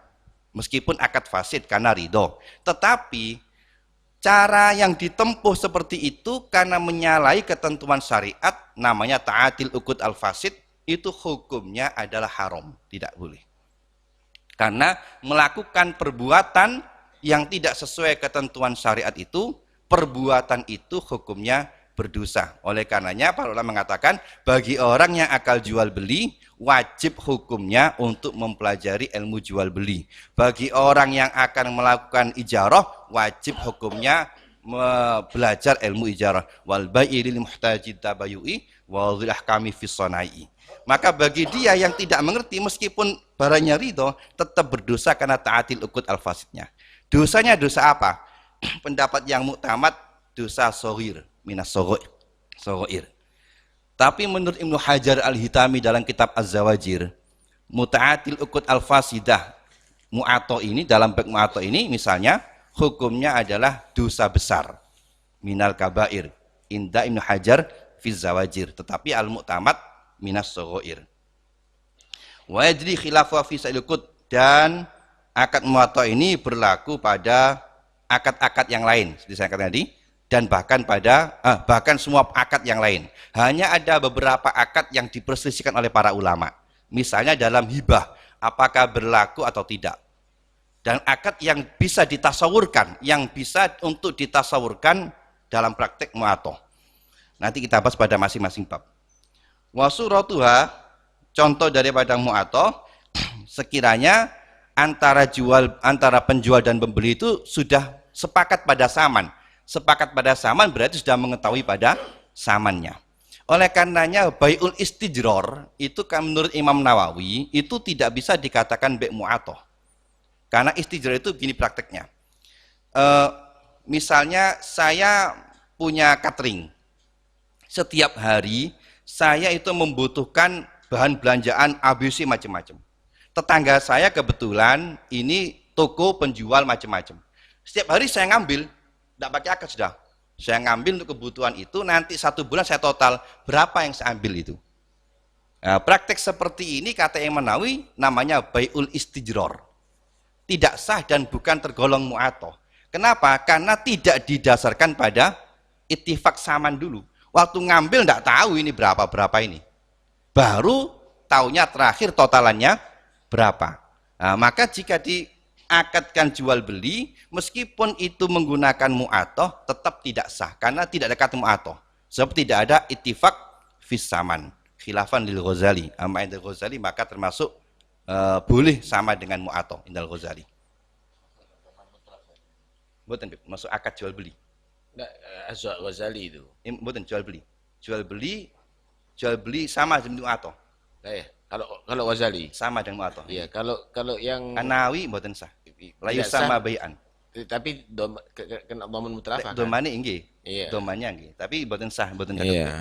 Meskipun akad fasid karena ridho. Tetapi cara yang ditempuh seperti itu karena menyalahi ketentuan syariat namanya ta'atil uqud al-fasid itu hukumnya adalah haram, tidak boleh. Karena melakukan perbuatan yang tidak sesuai ketentuan syariat itu, perbuatan itu hukumnya berdosa. Oleh karenanya para ulama mengatakan bagi orang yang akal jual beli wajib hukumnya untuk mempelajari ilmu jual beli. Bagi orang yang akan melakukan ijarah wajib hukumnya belajar ilmu ijarah. Wal bai'i lil muhtajid tabayui wa dhil ahkami fi sanai. Maka bagi dia yang tidak mengerti meskipun barangnya ridho tetap berdosa karena ta'atil uqud al-fasidnya. Dosanya dosa apa? Pendapat yang muktamad dosa soghir minas soghoir. Tapi menurut Ibnu Hajar al-Hitami dalam kitab Az-Zawajir, muta'atil uqud al-fasidah mu'ato ini, dalam bab mu'ato ini misalnya hukumnya adalah dosa besar minal kabair inda Ibnu Hajar fi Zawajir, tetapi al-mu'tamad minas soghoir. Wa yajri khilafu fi sa'il uqud, dan akad mu'ato ini berlaku pada akad-akad yang lain seperti saya katakan tadi, dan bahkan semua akad yang lain. Hanya ada beberapa akad yang diperselisihkan oleh para ulama. Misalnya dalam hibah, apakah berlaku atau tidak. Dan akad yang bisa ditasawurkan, yang bisa untuk ditasawurkan dalam praktek mu'atoh. Nanti kita bahas pada masing-masing bab. Wa suratuha, contoh daripada mu'atoh, sekiranya antara penjual dan pembeli itu sudah sepakat pada saman. Sepakat pada saman berarti sudah mengetahui pada samannya. Oleh karenanya bai'ul istijror itu kan menurut Imam Nawawi itu tidak bisa dikatakan bai' mu'atoh. Karena istijror itu begini prakteknya. Misalnya saya punya catering. Setiap hari saya itu membutuhkan bahan belanjaan ABC macam-macam. Tetangga saya kebetulan ini toko penjual macam-macam. Setiap hari saya ngambil, tidak pakai akad sudah. Saya ngambil untuk kebutuhan itu, nanti 1 bulan saya total berapa yang saya ambil itu. Nah, praktek seperti ini kata Imam Nawawi namanya bai'ul istijror. Tidak sah dan bukan tergolong mu'atoh. Kenapa? Karena tidak didasarkan pada ittifaq saman dulu. Waktu ngambil tidak tahu ini berapa ini. Baru tahunya terakhir totalannya berapa. Nah, maka jika diakadkan jual beli, meskipun itu menggunakan mu'atoh, tetap tidak sah karena tidak ada kata mu'atoh. Sebab tidak ada ittifaq fis saman. Khilafan lil Ghazali. Amma indal Ghazali maka termasuk boleh sama dengan mu'atoh indal Ghazali. Bukan masuk akad jual beli. Azza Ghazali itu. Bukan jual beli. Jual beli sama dengan mu'atoh. Nah, ya. Kalau Ghazali Sama dengan mu'atoh. iya, kalau yang Anawi bukan sah. Layu sama bayan. tapi kena dhaman mutlaqah. Domane nggih. Iya. Domannya nggih, tapi mboten sah, mboten cocok. Iya,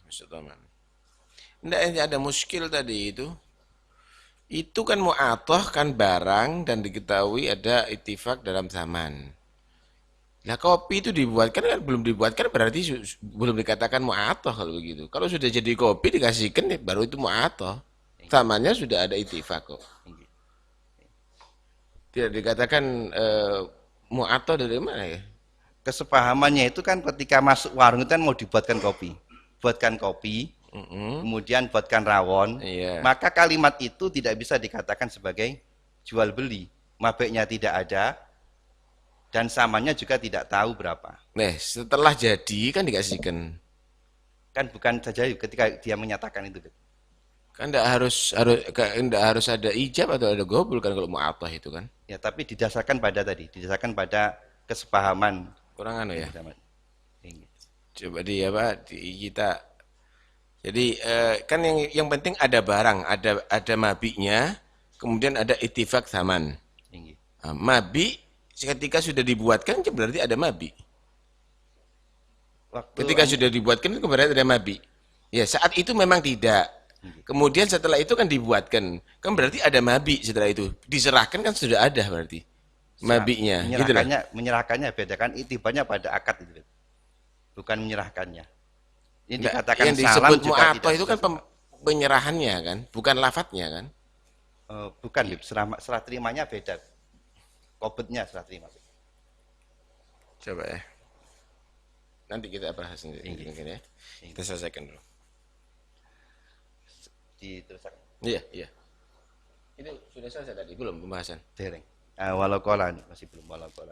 maksud dhaman. Ndak ada muskil tadi itu. Itu kan mu'atoh kan barang dan diketahui ada ittifaq dalam zaman. Nah kopi itu dibuatkan kan belum dibuatkan berarti belum dikatakan mu'atoh kalau begitu. Kalau sudah jadi kopi dikasihkan baru itu mu'atoh. Zamannya sudah ada ittifaq kok. Tidak dikatakan mu'atoh dari mana ya? Kesepahamannya itu kan ketika masuk warung itu kan mau dibuatkan kopi. Buatkan kopi, kemudian buatkan rawon. Iya. Maka kalimat itu tidak bisa dikatakan sebagai jual beli. Mabeknya tidak ada dan samanya juga tidak tahu berapa. Nah, setelah jadi kan dikasihkan. Kan bukan saja ketika dia menyatakan itu. Kan enggak harus ada ijab atau ada gobul kan kalau mu'atoh itu kan. Ya, tapi didasarkan pada kesepahaman. Kurang anu ya. Ini. Coba kita. Jadi kan yang penting ada barang, ada mabiknya, kemudian ada ittifaq zaman. Ini. Nah, mabik ketika sudah dibuatkan berarti ada mabik. Ketika sudah dibuatkan itu berarti ada mabik. Ya, saat itu memang tidak. Kemudian setelah itu kan dibuatkan, kan berarti ada mabik setelah itu. Diserahkan kan sudah ada berarti mabiknya. Menyerahkannya bedakan itibanya pada akad itu. Bukan menyerahkannya. Ini dikatakan yang disebut mu'atoh itu kan penyerahannya kan, bukan lafadznya kan. Bukan, serah terimanya beda. Kobetnya serah terima. Coba ya. Nanti kita bahas sendiri mungkin ya. Kita selesaikan dulu. diteruskan. Iya, iya. Itu sudah selesai tadi, belum pembahasan? Dereng. Walau qala masih belum walau qala.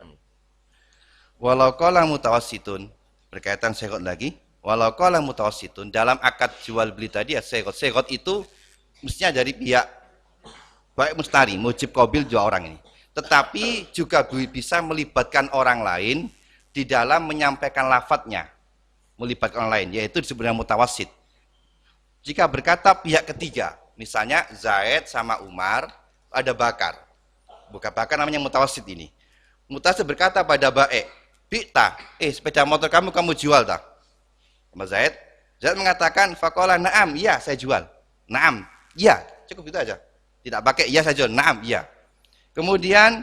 Walau qala mutawassitun, berkaitan segot lagi. Walau qala mutawassitun, dalam akad jual beli tadi ya segot. Segot itu mestinya dari pihak baik mustari, mujib qabil dua orang ini. Tetapi juga bisa melibatkan orang lain di dalam menyampaikan lafadznya. Melibatkan orang lain, yaitu disebut dengan mutawassit. Jika berkata pihak ketiga, misalnya Zaid sama Umar, ada Bakar. Bukan Bakar namanya mutawassit ini. Mutawassit berkata pada Bae, Bikta, sepeda motor kamu jual tak? Sama Zaid. Zaid mengatakan, Faqala na'am, iya saya jual. Na'am, iya, cukup itu aja. Tidak pakai iya saya jual, na'am, iya. Kemudian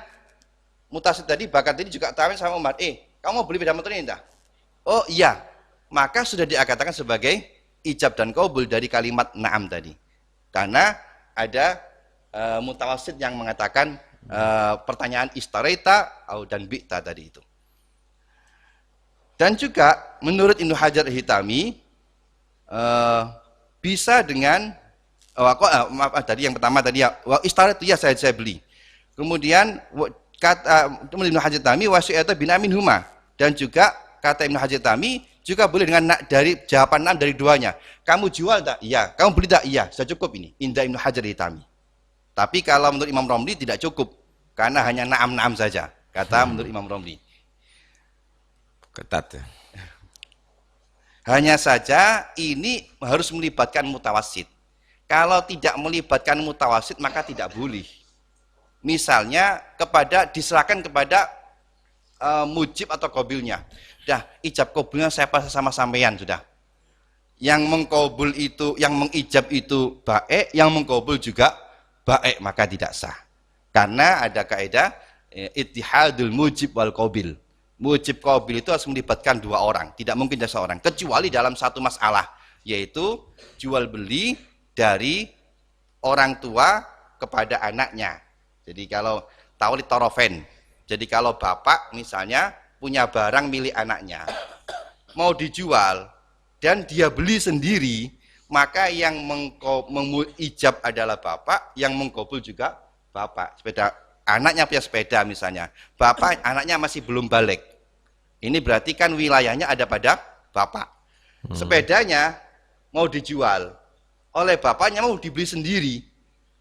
mutawassit tadi, Bakar tadi juga tawin sama Umar, kamu mau beli sepeda motor ini tak? Oh iya, maka sudah dikatakan sebagai ijab dan qabul dari kalimat na'am tadi. Karena ada mutawassit yang mengatakan pertanyaan istaraita dan bi'ta tadi itu. Dan juga menurut Ibnu Hajar Al-Hitami bisa dengan maaf tadi yang pertama tadi ya istaraitu ya saya beli. Kemudian kata Ibnu Hajar Al-Hitami wasi'ata binamin huma, dan juga kata Ibnu Hajar Al-Hitami juga boleh dengan dari jawaban 6 dari duanya. Kamu jual tak? Iya. Kamu beli tak? Iya. Sudah cukup ini. Indah Ibnu Hajar Al-Hitami. Tapi kalau menurut Imam Romli tidak cukup. Karena hanya na'am-na'am saja. Kata menurut Imam Romli. Ketat ya. Hanya saja ini harus melibatkan mutawassit. Kalau tidak melibatkan mutawassit maka tidak boleh. Misalnya diserahkan kepada mujib atau qabilnya. Dah, ijab qabulnya saya pas sama sampean sudah. Yang mengqabul itu, yang mengijab itu baik, yang mengqabul juga baik, maka tidak sah. Karena ada kaidah ittihadul mujib wal qabil. Mujib qabil itu harus melibatkan dua orang, tidak mungkin hanya seorang, kecuali dalam satu masalah, yaitu jual beli dari orang tua kepada anaknya. Jadi kalau tawlit torofen, jadi kalau bapak misalnya punya barang milik anaknya, mau dijual dan dia beli sendiri, maka yang mengijab adalah bapak, yang mengqabul juga bapak. Anaknya punya sepeda misalnya, bapak anaknya masih belum balik. Ini berarti kan wilayahnya ada pada bapak. Sepedanya mau dijual oleh bapaknya, mau dibeli sendiri,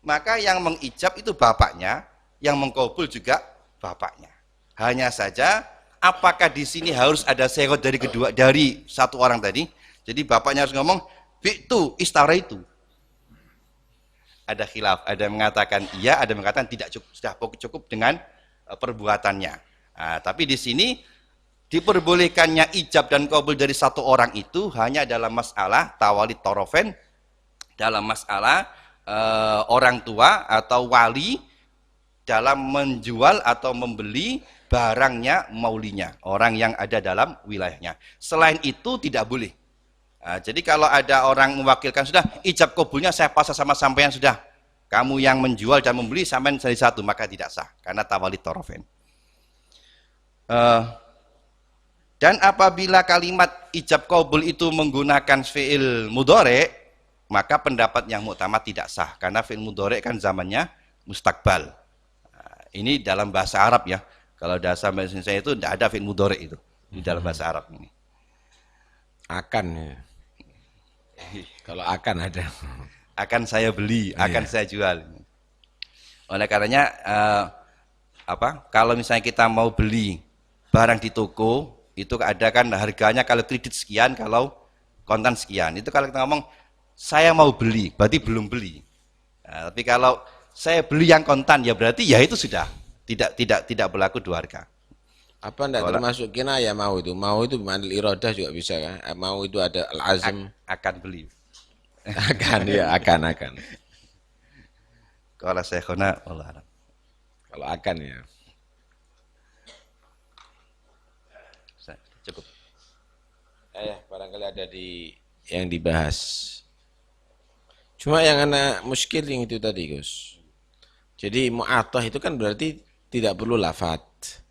maka yang mengijab itu bapaknya, yang mengqabul juga bapaknya. Hanya saja apakah di sini harus ada segot dari satu orang tadi? Jadi bapaknya harus ngomong bi'tu istaraitu. Ada khilaf, ada yang mengatakan iya, ada yang mengatakan tidak cukup, sudah cukup dengan perbuatannya. Nah, tapi di sini diperbolehkannya ijab dan qabul dari satu orang itu hanya dalam masalah tawalid torofen, dalam masalah orang tua atau wali dalam menjual atau membeli barangnya maulinya, orang yang ada dalam wilayahnya. Selain itu tidak boleh. Nah, jadi kalau ada orang mewakilkan, sudah ijab qabulnya saya pasang sama sampean, sudah kamu yang menjual dan membeli sampean jadi satu, maka tidak sah karena tawalid torofen. Dan apabila kalimat ijab qabul itu menggunakan fi'il mudhari', maka pendapat yang muktamad tidak sah karena fi'il mudhari' kan zamannya mustakbal. Nah, ini dalam bahasa Arab ya. Kalau bahasa Indonesia itu tidak ada fi'il mudhari' itu di dalam bahasa Arab ini. Akan ya. Kalau akan ada. Akan saya beli, akan saya jual. Oleh karenanya kalau misalnya kita mau beli barang di toko, itu ada kan harganya kalau kredit sekian, kalau kontan sekian. Itu kalau kita ngomong saya mau beli, berarti belum beli. Nah, tapi kalau saya beli yang kontan ya berarti ya itu sudah tidak berlaku dua harga. Apa enggak termasuk kinayah mau itu? Mau itu manil iradah juga bisa kan? Mau itu ada al-azm. Akan beli. Akan ya, akan. Kalau saya kena Allah. Kalau akan ya. Cukup. Ya, barangkali ada yang dibahas. Cuma yang anak muskil yang itu tadi, Gus. Jadi mu'athah itu kan berarti tidak perlu lafadz.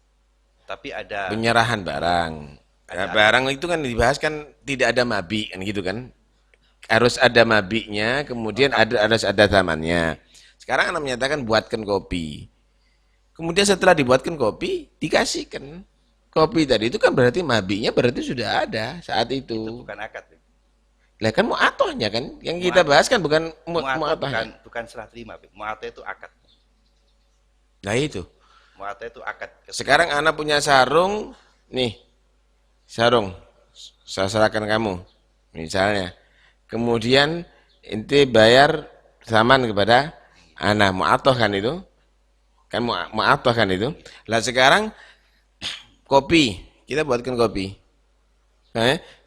Tapi ada penyerahan barang. Barang itu kan dibahas kan tidak ada mabi kan gitu kan. harus ada mabiknya, kemudian harus ada zamannya. Sekarang Anda menyatakan buatkan kopi. Kemudian setelah dibuatkan kopi, dikasihkan. Kopi tadi itu kan berarti mabiknya berarti sudah ada saat Itu itu. bukan akad. Lah kan mu'atohnya kan, yang kita bahas kan bukan Mu'atoh mu'atohnya. bukan serah terima. Mu'atoh itu akad. Nah itu. Mu'atoh itu akad. Sekarang Anda punya sarung, nih, sarung, saya serahkan kamu, misalnya. Kemudian inti bayar zaman kepada anak mu'atoh kan itu, kan mu'atoh kan itu. Lah sekarang kopi, kita buatkan kopi,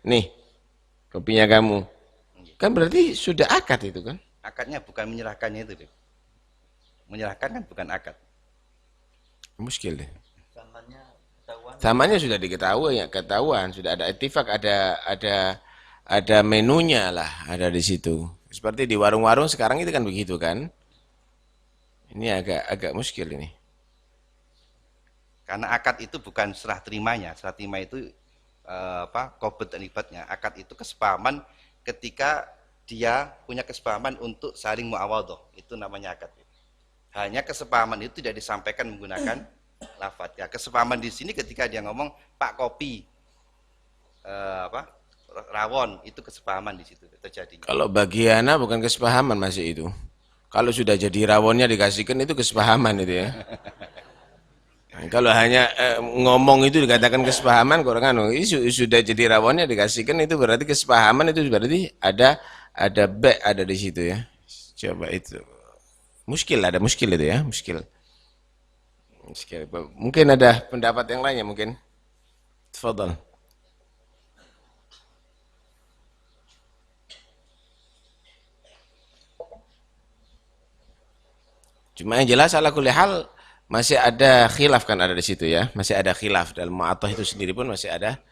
nih kopinya kamu, kan berarti sudah akad itu kan? Akadnya bukan menyerahkannya itu. Menyerahkan kan bukan akad. Muskil deh. Zamannya sudah diketahui, ya ketahuan, sudah ada ittifaq, ada menunya lah, ada di situ. Seperti di warung-warung sekarang itu kan begitu kan? Ini agak muskil ini. Karena akad itu bukan serah terimanya. Serah terima itu qobd dan ibatnya. Akad itu kesepahaman ketika dia punya kesepahaman untuk saling muawadhah. Itu namanya akad. Hanya kesepahaman itu tidak disampaikan menggunakan lafadz. Ya, kesepahaman di sini ketika dia ngomong Pak Kopi, rawon, itu kesepahaman di situ terjadi. Kalau bagi Ana bukan kesepahaman masih itu. Kalau sudah jadi rawonnya dikasihkan itu kesepahaman itu ya. Nah, kalau hanya ngomong itu dikatakan kesepahaman, kurang anu. Sudah jadi rawonnya dikasihkan itu berarti kesepahaman, itu berarti ada ada di situ ya. Coba itu. Ada muskil itu ya, muskil. Mungkin ada pendapat yang lainnya mungkin. Tafadhal. Cuma yang jelas ala kulli hal masih ada khilaf kan ada di situ ya. Masih ada khilaf dalam mu'athah itu sendiri pun masih ada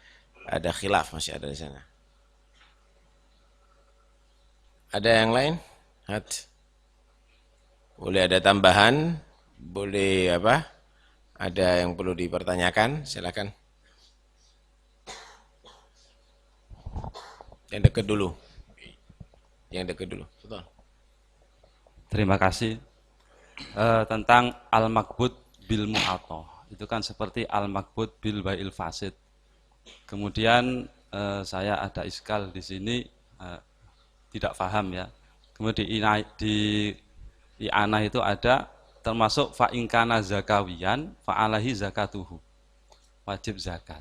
khilaf, masih ada di sana. Ada yang lain? Boleh ada tambahan? Boleh apa? Ada yang perlu dipertanyakan? Silakan. Yang dekat dulu. Betul. Terima kasih. Tentang al-makbud bil mu'atoh. Itu kan seperti al-makbud bil bai'il fasid. Kemudian saya ada iskal di sini, tidak paham ya. Kemudian di i'anah itu ada termasuk fa'inkana zakawiyan fa'alahi zakatuhu. Wajib zakat.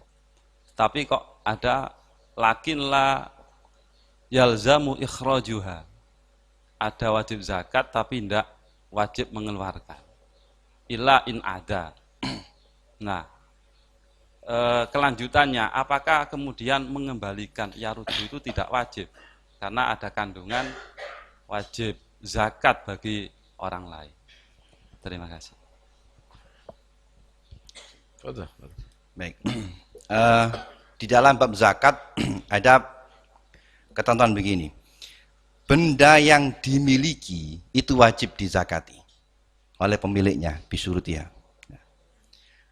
Tapi kok ada lakin la yalzamu ikhrajuha. Ada wajib zakat tapi tidak wajib mengeluarkan. Illa in ada. Nah, kelanjutannya, apakah kemudian mengembalikan yarudu itu tidak wajib? Karena ada kandungan wajib zakat bagi orang lain. Terima kasih. Baik. Di dalam bab zakat ada ketentuan begini. Benda yang dimiliki itu wajib dizakati oleh pemiliknya, bisyurutiha.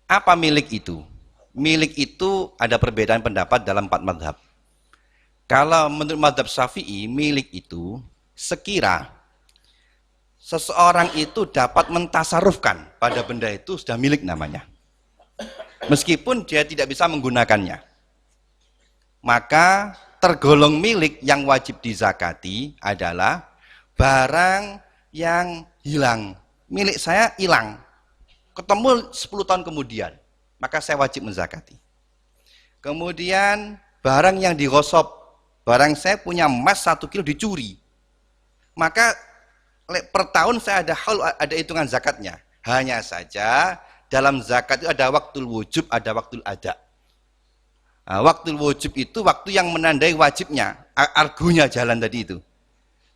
Apa milik itu? Milik itu ada perbedaan pendapat dalam 4 mazhab. Kalau menurut mazhab Syafi'i, milik itu sekira seseorang itu dapat mentasarufkan pada benda itu sudah milik namanya. Meskipun dia tidak bisa menggunakannya. Maka tergolong milik yang wajib dizakati adalah barang yang hilang. Milik saya hilang. Ketemu 10 tahun kemudian. Maka saya wajib menzakati. Kemudian barang yang digosok. Barang saya punya emas 1 kilo dicuri. Maka per tahun saya ada hitungan zakatnya. Hanya saja dalam zakat itu ada waktul wujub, ada waktul ada. Nah, waktul wujub itu waktu yang menandai wajibnya, argunya jalan tadi itu.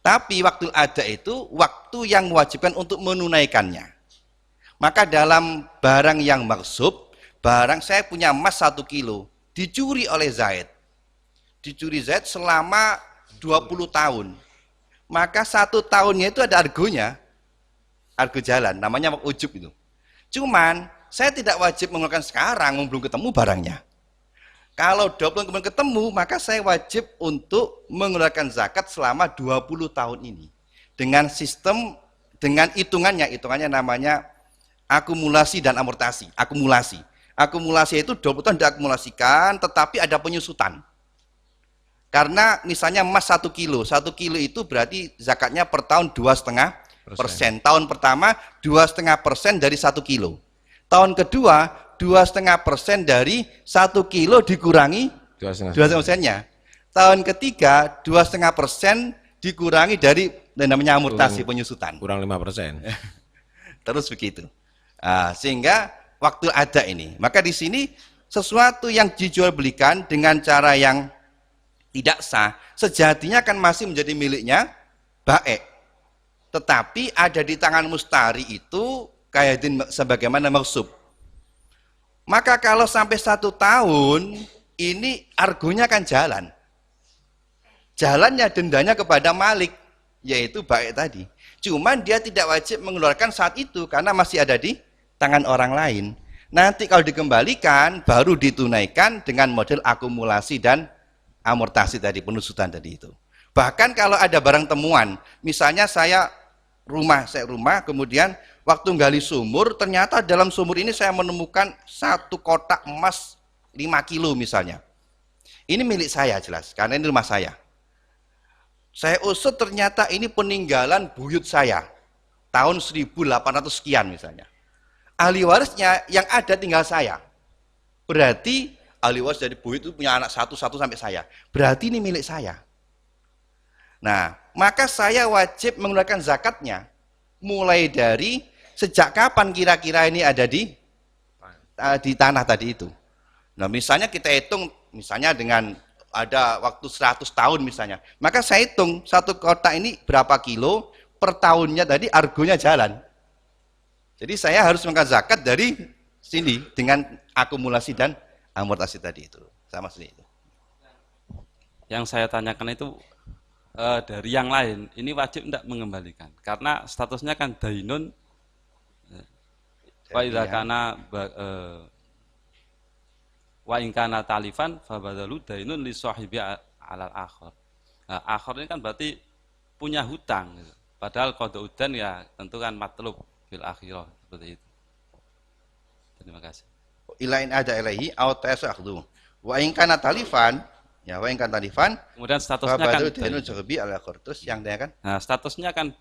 Tapi waktul ada itu waktu yang mewajibkan untuk menunaikannya. Maka dalam barang yang maksub, barang saya punya emas 1 kilo, dicuri oleh Zaid. Dicuri Zaid selama 20 tahun. Maka 1 tahunnya itu ada argonya, argo jalan, namanya wujub itu. Cuman saya tidak wajib mengeluarkan sekarang, belum ketemu barangnya. Kalau 20 kemudian ketemu, maka saya wajib untuk mengeluarkan zakat selama 20 tahun ini. Dengan sistem, dengan hitungannya namanya akumulasi dan amortasi. Akumulasi itu 20 tahun diakumulasikan, tetapi ada penyusutan. Karena misalnya emas 1 kilo itu berarti zakatnya per tahun 2,5%. Tahun pertama 2,5% dari 1 kilo. Tahun kedua 2,5% dari 1 kilo dikurangi 2,5%-nya. Tahun ketiga 2,5% dikurangi dari namanya amortasi penyusutan. Kurang 5%. Terus begitu. Sehingga waktu ada ini. Maka di sini sesuatu yang dijual belikan dengan cara yang tidak sah, sejatinya kan masih menjadi miliknya baik. Tetapi ada di tangan mustari itu kaidin sebagaimana maksub. Maka kalau sampai 1 tahun, ini argonya kan jalan. Jalannya dendanya kepada malik, yaitu baik tadi. Cuman dia tidak wajib mengeluarkan saat itu, karena masih ada di tangan orang lain. Nanti kalau dikembalikan, baru ditunaikan dengan model akumulasi dan amortasi tadi, penusutan tadi itu. Bahkan kalau ada barang temuan, misalnya saya rumah, kemudian waktu gali sumur, ternyata dalam sumur ini saya menemukan 1 kotak emas 5 kilo misalnya. Ini milik saya jelas, karena ini rumah saya. Saya usut ternyata ini peninggalan buyut saya, tahun 1800 sekian misalnya. Ahli warisnya yang ada tinggal saya. Berarti ahli waris dari buyut itu punya anak satu sampai saya. Berarti ini milik saya. Nah, maka saya wajib mengeluarkan zakatnya mulai dari sejak kapan kira-kira ini ada di tanah tadi itu. Nah, misalnya kita hitung misalnya dengan ada waktu 100 tahun misalnya. Maka saya hitung 1 kotak ini berapa kilo per tahunnya tadi, argonya jalan. Jadi saya harus mengeluarkan zakat dari sini dengan akumulasi dan amortasi tadi itu. Sama seperti itu. Yang saya tanyakan itu dari yang lain, ini wajib tidak mengembalikan karena statusnya kan dainun wa idza kana wa in kana talifan fa badalu dainun li sahibi alal akhir. Nah, akhir ini kan berarti punya hutang gitu. Padahal qada udan ya tentu kan matlub fil akhirah seperti itu. Terima kasih. Ilain ada ilahi au tasakhdhu. Wa in kana talifan, ya wa in kana talifan, kemudian statusnya kan terus yang dia kan. Nah, statusnya kan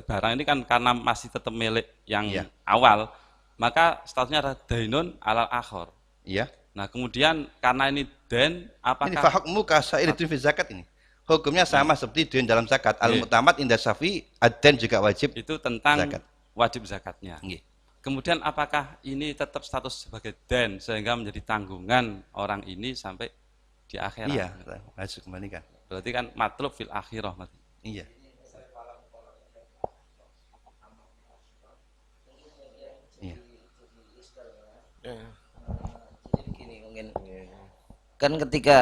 barang ini kan karena masih tetap milik yang awal, maka statusnya adalah dainun alal akhir. Iya. Nah, kemudian karena ini den, apakah ini fahukmu kasair fi zakat ini? Hukumnya sama seperti den dalam zakat. Al-mutamad inda Syafi'i, ad-den juga wajib. Itu tentang zakat. Wajib zakatnya. Iya. Kemudian apakah ini tetap status sebagai den sehingga menjadi tanggungan orang ini sampai di akhirat? Iya, harus kembalikan. Berarti kan matlub fil akhirah. Iya. Iya. Jadi begini mungkin kan ketika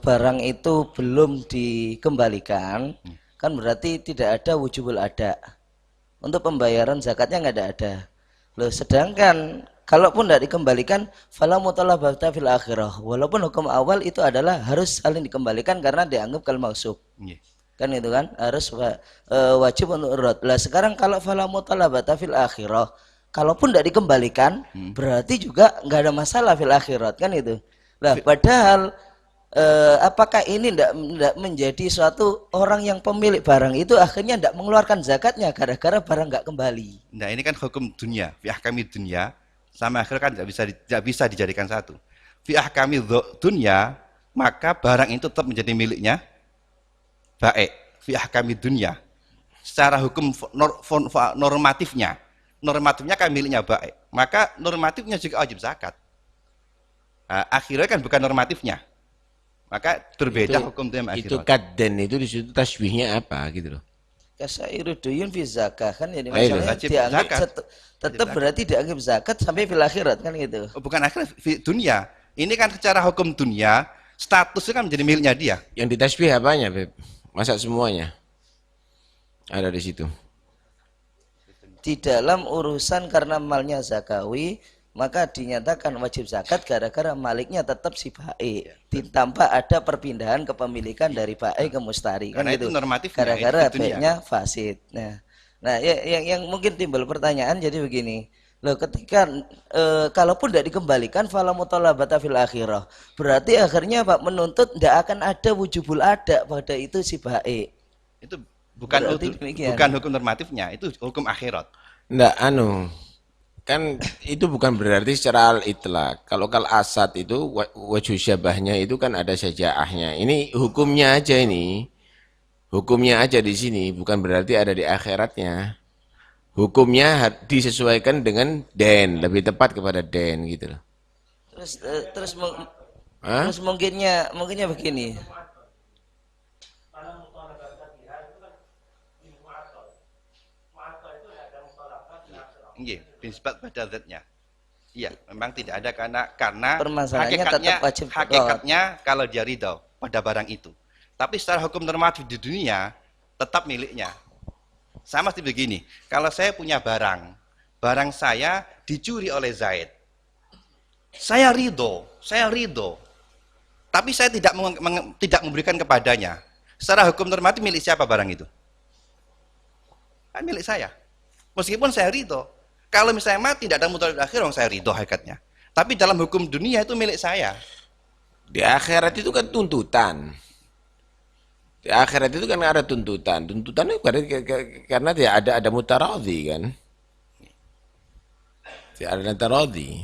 barang itu belum dikembalikan, kan berarti tidak ada wujubul ada. Untuk pembayaran zakatnya nggak ada. Loh, sedangkan kalaupun tidak dikembalikan, fala mutalabata fil akhirah. Walaupun hukum awal itu adalah harus saling dikembalikan karena dianggap kal mausub. Kan itu kan harus wajib untuk urut. Lah sekarang kalau fala mutalabata fil akhirah, kalaupun tidak dikembalikan, berarti juga nggak ada masalah fil akhirat, kan itu. Lah padahal apakah ini tidak menjadi suatu orang yang pemilik barang itu akhirnya tidak mengeluarkan zakatnya gara-gara barang nggak kembali? Nah, ini kan hukum dunia, fi ahkami dunia sama akhir kan tidak bisa dijadikan satu. Fi ahkami dunia, maka barang itu tetap menjadi miliknya baik. Fi ahkami dunia, secara hukum normatifnya kan miliknya baik. Maka normatifnya juga wajib zakat. Nah, akhirnya kan bukan normatifnya. Maka berbeda hukum dunia akhirat. Itu kadden itu di situ tasbihnya apa gitu loh. Kasairu duyun fi zakah kan, jadi Maksudnya dianggap tetap berarti dianggap zakat sampai fil akhirat kan gitu. Bukan akhirat, dunia. Ini kan secara hukum dunia statusnya kan menjadi miliknya dia. Yang ditasbih apanya, Beb? Masa semuanya ada di situ. Di dalam urusan karena malnya zakawi, maka dinyatakan wajib zakat gara-gara maliknya tetap si baik, tanpa ada perpindahan kepemilikan dari baik ke mustari, kan Karena itu gitu. normatifnya, Gara-gara itu dunia. baiknya fasid. Nah, yang mungkin timbul pertanyaan jadi begini. Loh, ketika kalaupun tidak dikembalikan fala mutalabata fil akhirah, berarti akhirnya Pak menuntut tidak akan ada wujubul ada pada itu si baik. Itu bukan Berarti demikian. bukan hukum normatifnya, itu hukum akhirat. Enggak, kan itu bukan berarti secara al-itlaq. Kalau asad itu wajhu syabahnya itu kan ada syajaahnya. Ini hukumnya aja ini. Hukumnya aja di sini, bukan berarti ada di akhiratnya. Hukumnya disesuaikan dengan den, lebih tepat kepada den gitu loh. Terus Hah? terus mungkinnya begini. Iya, nisbat pada zatnya. Iya, memang tidak ada karena Permasalahannya tetap wajib hakikatnya kalau dia ridho pada barang itu. Tapi secara hukum normatif di dunia tetap miliknya. Sama seperti begini, kalau saya punya barang saya dicuri oleh Zaid. Saya ridho. Tapi saya tidak memberikan kepadanya. Secara hukum normatif milik siapa barang itu? Kan milik saya. Meskipun saya ridho. Kalau misalnya mati tidak ada mutalib akhir, saya ridho hakikatnya. Tapi dalam hukum dunia itu milik saya. Di akhirat itu kan tuntutan. Di akhirat itu kan ada tuntutan. Tuntutannya karena tidak ada mutaradhi kan. Tidak ada mutaradhi.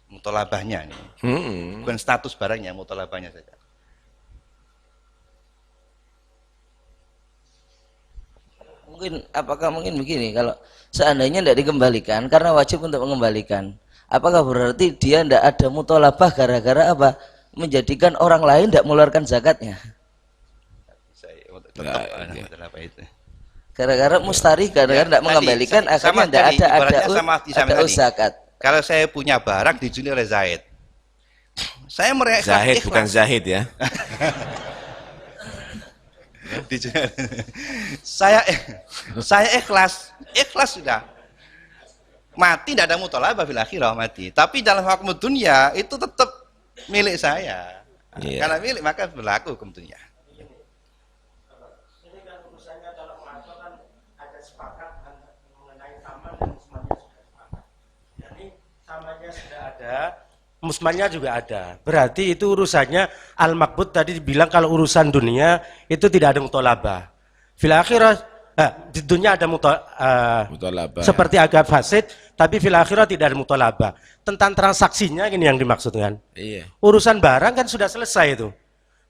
Mutolabahnya ini. Bukan status barangnya, mutolabahnya saja. Apakah mungkin begini, kalau seandainya tidak dikembalikan karena wajib untuk mengembalikan, apakah berarti dia tidak ada mutolabah gara-gara apa? Menjadikan orang lain tidak mengeluarkan zakatnya? Gara-gara mustari, gara-gara tidak mengembalikan, akhirnya tidak ada zakat. Kalau saya punya barang dicuri oleh Zaid, saya merasa Zahid bukan Zahid ya. saya ikhlas sudah. Mati tidak ada mutolabah fil akhirah mati. Tapi dalam hukum dunia itu tetap milik saya. Iya. Karena milik maka berlaku hukum dunia. Ini kan urusannya dalam mu'ato kan ada sepakat mengenai taman dan musmannya sudah sepakat. Jadi tamannya sudah ada, musmannya juga ada. Berarti itu urusannya al-makbut tadi dibilang kalau urusan dunia itu tidak ada mutolabah. Fil akhirah di dunia ada Mutolabah. seperti agak fasid, tapi fil akhirah tidak ada mutolabah. Tentang transaksinya ini yang dimaksudkan. Iya. Urusan barang kan sudah selesai itu.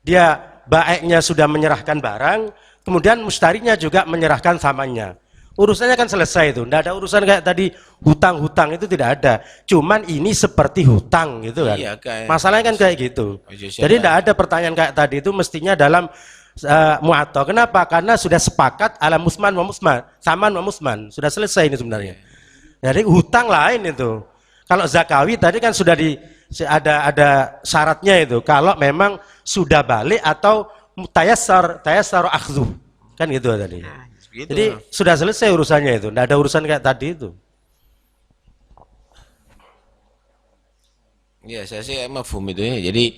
Dia baiknya sudah menyerahkan barang, kemudian mustarinya juga menyerahkan samannya. Urusannya kan selesai itu. Tidak ada urusan kayak tadi hutang-hutang itu tidak ada. Cuman ini seperti hutang gitu kan. Iya, Masalahnya kan kayak gitu. Jadi tidak ada pertanyaan kayak tadi itu mestinya dalam mu'ato. Kenapa? Karena sudah sepakat ala musman wa musman, saman wa musman. Sudah selesai ini sebenarnya. Jadi hutang lain itu. Kalau zakawi tadi kan sudah ada syaratnya itu. Kalau memang sudah balik atau tayassar akhdhu. Kan gitu tadi. Begitu. Jadi sudah selesai urusannya itu. Tidak ada urusan kayak tadi itu. Ya, saya sih mafhum itu ya. Jadi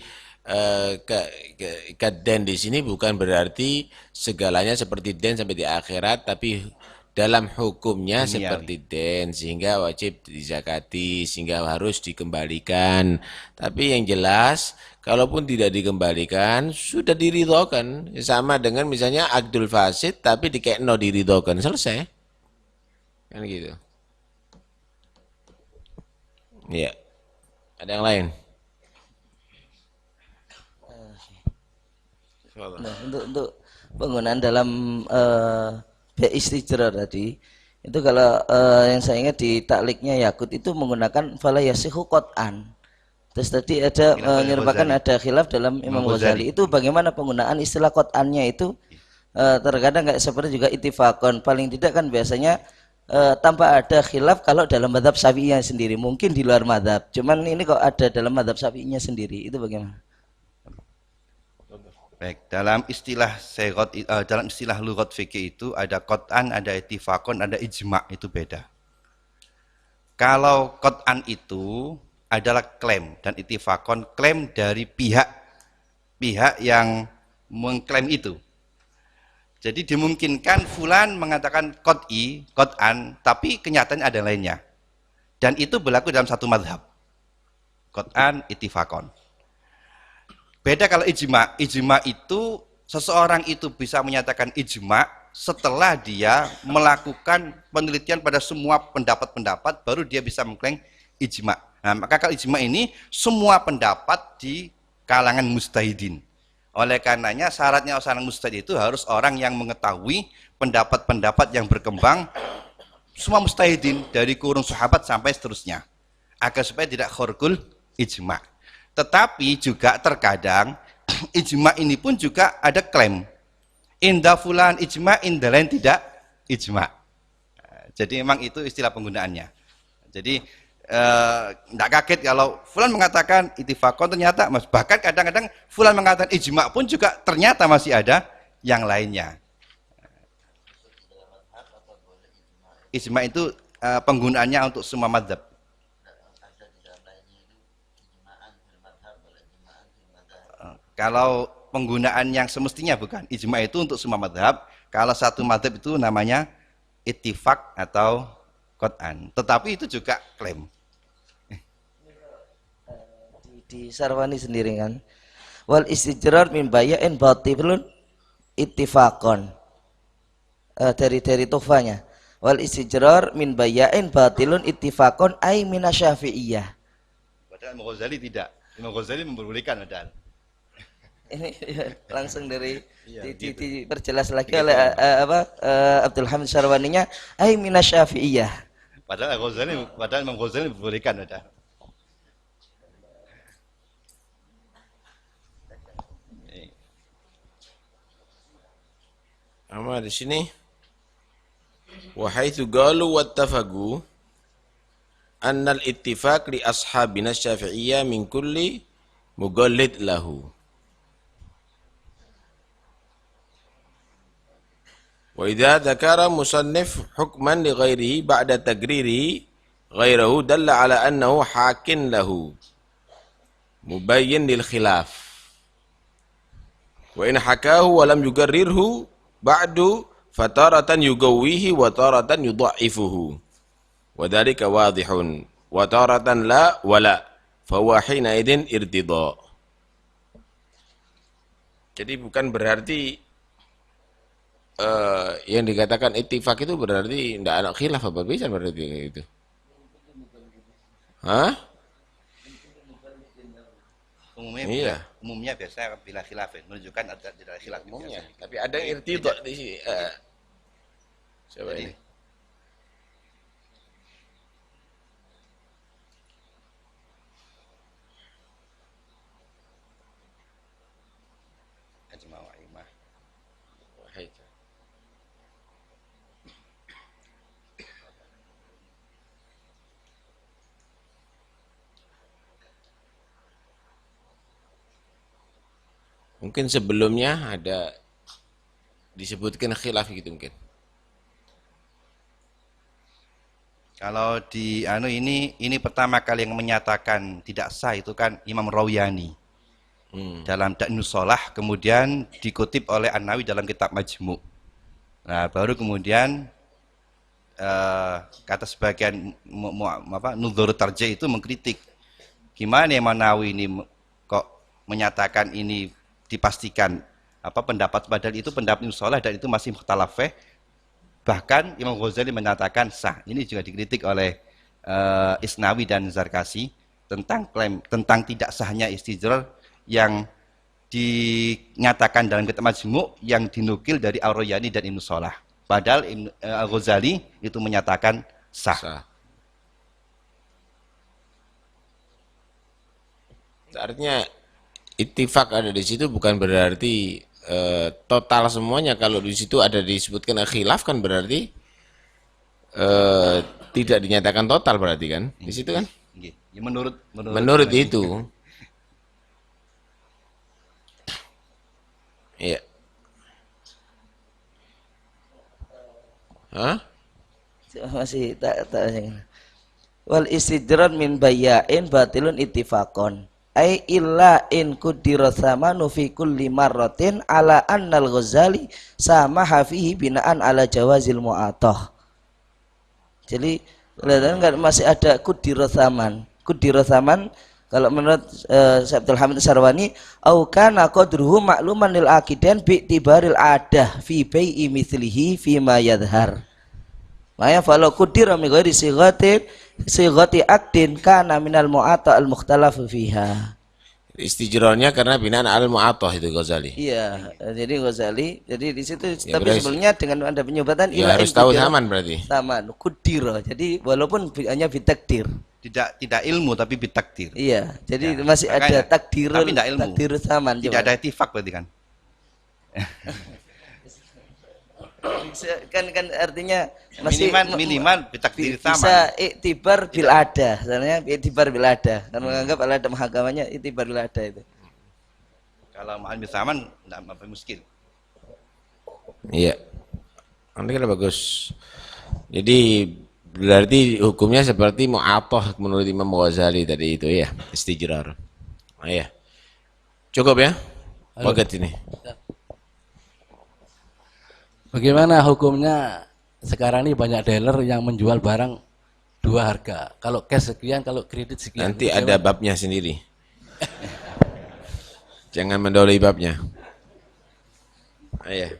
den di sini bukan berarti segalanya seperti den sampai di akhirat, tapi dalam hukumnya Dunia. seperti den sehingga wajib dizakati, sehingga harus dikembalikan. Tapi yang jelas, kalaupun tidak dikembalikan sudah diridhokan, sama dengan misalnya akdul fasid tapi dikekno diridhokan, selesai. Kan gitu. Iya. Ada yang lain? Nah, untuk penggunaan dalam istijrar tadi itu kalau yang saya ingat di takliknya Yakut itu menggunakan fala yasihu qat'an. Terus tadi ada menyerupakan ada khilaf dalam Imam Ghazali. Itu bagaimana penggunaan istilah qat'annya itu terkadang nggak seperti juga ittifaqon. Paling tidak kan biasanya tanpa ada khilaf kalau dalam mazhab Syafi'iynya sendiri, mungkin di luar mazhab. Cuman ini kok ada dalam mazhab Syafi'iynya sendiri. Itu bagaimana? Baik, dalam istilah dalam istilah lughat fikih itu ada qat'an, ada ittifaqon, ada ijma', itu beda. Kalau qat'an itu adalah klaim dan ittifaqon klaim dari pihak yang mengklaim itu. Jadi dimungkinkan fulan mengatakan qat'an, tapi kenyataan ada lainnya. Dan itu berlaku dalam satu mazhab. Qat'an ittifaqon. Beda kalau ijma. Ijma itu seseorang itu bisa menyatakan ijma setelah dia melakukan penelitian pada semua pendapat-pendapat, baru dia bisa mengklaim ijma. Nah, maka kalau ijma ini semua pendapat di kalangan mujtahidin. Oleh karenanya syaratnya seorang mujtahid itu harus orang yang mengetahui pendapat-pendapat yang berkembang semua mujtahidin dari kurun sahabat sampai seterusnya, agar supaya tidak khurqul ijma. Tetapi juga terkadang ijma ini pun juga ada klaim. Inda fulan ijma, inda lain tidak ijma. Jadi memang itu istilah penggunaannya. Jadi tidak kaget kalau fulan mengatakan ittifaqon, ternyata bahkan kadang-kadang fulan mengatakan ijma pun juga ternyata masih ada yang lainnya. Ijma itu penggunaannya untuk semua madzhab. Kalau penggunaan yang semestinya bukan. Ijma itu untuk semua madhab. Kalau satu madhab itu namanya ittifaq atau qat'an. Tetapi itu juga klaim. Di Sarwani sendiri kan. Wal istijrar min baya'in batilun ittifaqon. Dari tufanya. Wal istijrar min baya'in batilun ittifaqon ay minasyafi'iyah. Padahal Imam Ghazali tidak. Imam Ghazali memperbolehkan padahal. Ini langsung dari gitu. diperjelas lagi oleh Abdul Hamid Syarwaninya ay minasyafi'iyah. Padahal Imam Ghazali membolehkan padahal. Ama di sini wa haitsu qalu wattafaqu anna al-ittifaq li ashabina syafi'iyyah min kulli mughallid lahu. Wa idza dzakara musannif hukman li ghairihi ba'da taqririhi ghairahu dalla ala annahu hakin lahu mubayyin lil khilaf. Wa in hakahu wa lam yugarrirhu ba'du fataratan yugawwihi wa taratan yudha'ifuhu. Wa dhalika wadihun wa taratan la wala fa huwa hina idin irtida. Jadi bukan berarti yang dikatakan ittifaq itu berarti tidak ada khilaf apa bisa berarti itu? Hah? Umumnya biasanya bila khilafin menunjukkan ada tidak khilaf umumnya. Tapi ada yang irtida di sini. Siapa ini? Mungkin sebelumnya ada disebutkan khilaf gitu mungkin. Kalau di ini pertama kali yang menyatakan tidak sah itu kan Imam Rawyani dalam Da'nus Shalah, kemudian dikutip oleh An-Nawawi dalam kitab Majmu'. Nah, baru kemudian kata sebagian Nudhur Tarjih itu mengkritik gimana Imam Nawawi ini kok menyatakan ini dipastikan pendapat padahal itu pendapat Ibnu Shalah dan itu masih mukhtalafeh. Bahkan Imam Ghazali menyatakan sah. Ini juga dikritik oleh Isnawi dan Zarkasi tentang klaim tentang tidak sahnya istijrar yang dinyatakan dalam kitab Majmu' yang dinukil dari Ar-Rayyani dan Ibnu Shalah. Padahal Ghazali itu menyatakan sah. Artinya ittifaq ada di situ bukan berarti total semuanya. Kalau di situ ada disebutkan khilaf kan berarti tidak dinyatakan total berarti kan di situ kan? Ya, menurut itu. Iya. Hah? Masih tak wal istijran min bayya'in batilun ittifaqon. Ai illa in qudira thamanu fi kulli marratin ala annal Ghazali sama hafihi binaan ala jawazil mu'atah. Jadi kelihatan kan masih ada qudira thaman. Qudira thaman kalau menurut Syekh Abdul Hamid Sarwani au kana qadruhu ma'luman lil aqidan bi tibaril adah fi bai'i mithlihi fi ma yadhhar. Maya falau qudira min ghairi sighati akdin kana minal mu'ata al mukhtalafu fiha. Istijronnya karena binaan al mu'atah itu Ghazali. Iya, jadi Ghazali, jadi di situ Ya, tapi berarti- sebelumnya dengan ada penyebatan Ya harus tahu zaman berarti. Taman kudiro. Jadi walaupun hanya bitakdir. Tidak ilmu tapi bitakdir. Iya, jadi Ya, masih ada makanya. takdirul Tapi tidak ilmu. takdir zaman. Tidak ada etifak berarti kan. kan artinya masih Minimal bitakdir bisa sama. iktibar bil ada. Sebenarnya iktibar bil ada. Karena menganggap ada mahkamahnya iktibar bil ada itu. Kalau ma'al bisaman tidak apa muskil. Iya. Nanti kan bagus. Jadi berarti hukumnya seperti mu'atah menurut Imam Ghazali tadi itu ya, istijrar. Oh, iya. Cukup ya? Baget ini. Bagaimana hukumnya sekarang ini banyak dealer yang menjual barang dua harga. Kalau cash sekian, kalau kredit sekian. Nanti ada babnya sendiri. Jangan mendahului babnya. Iya.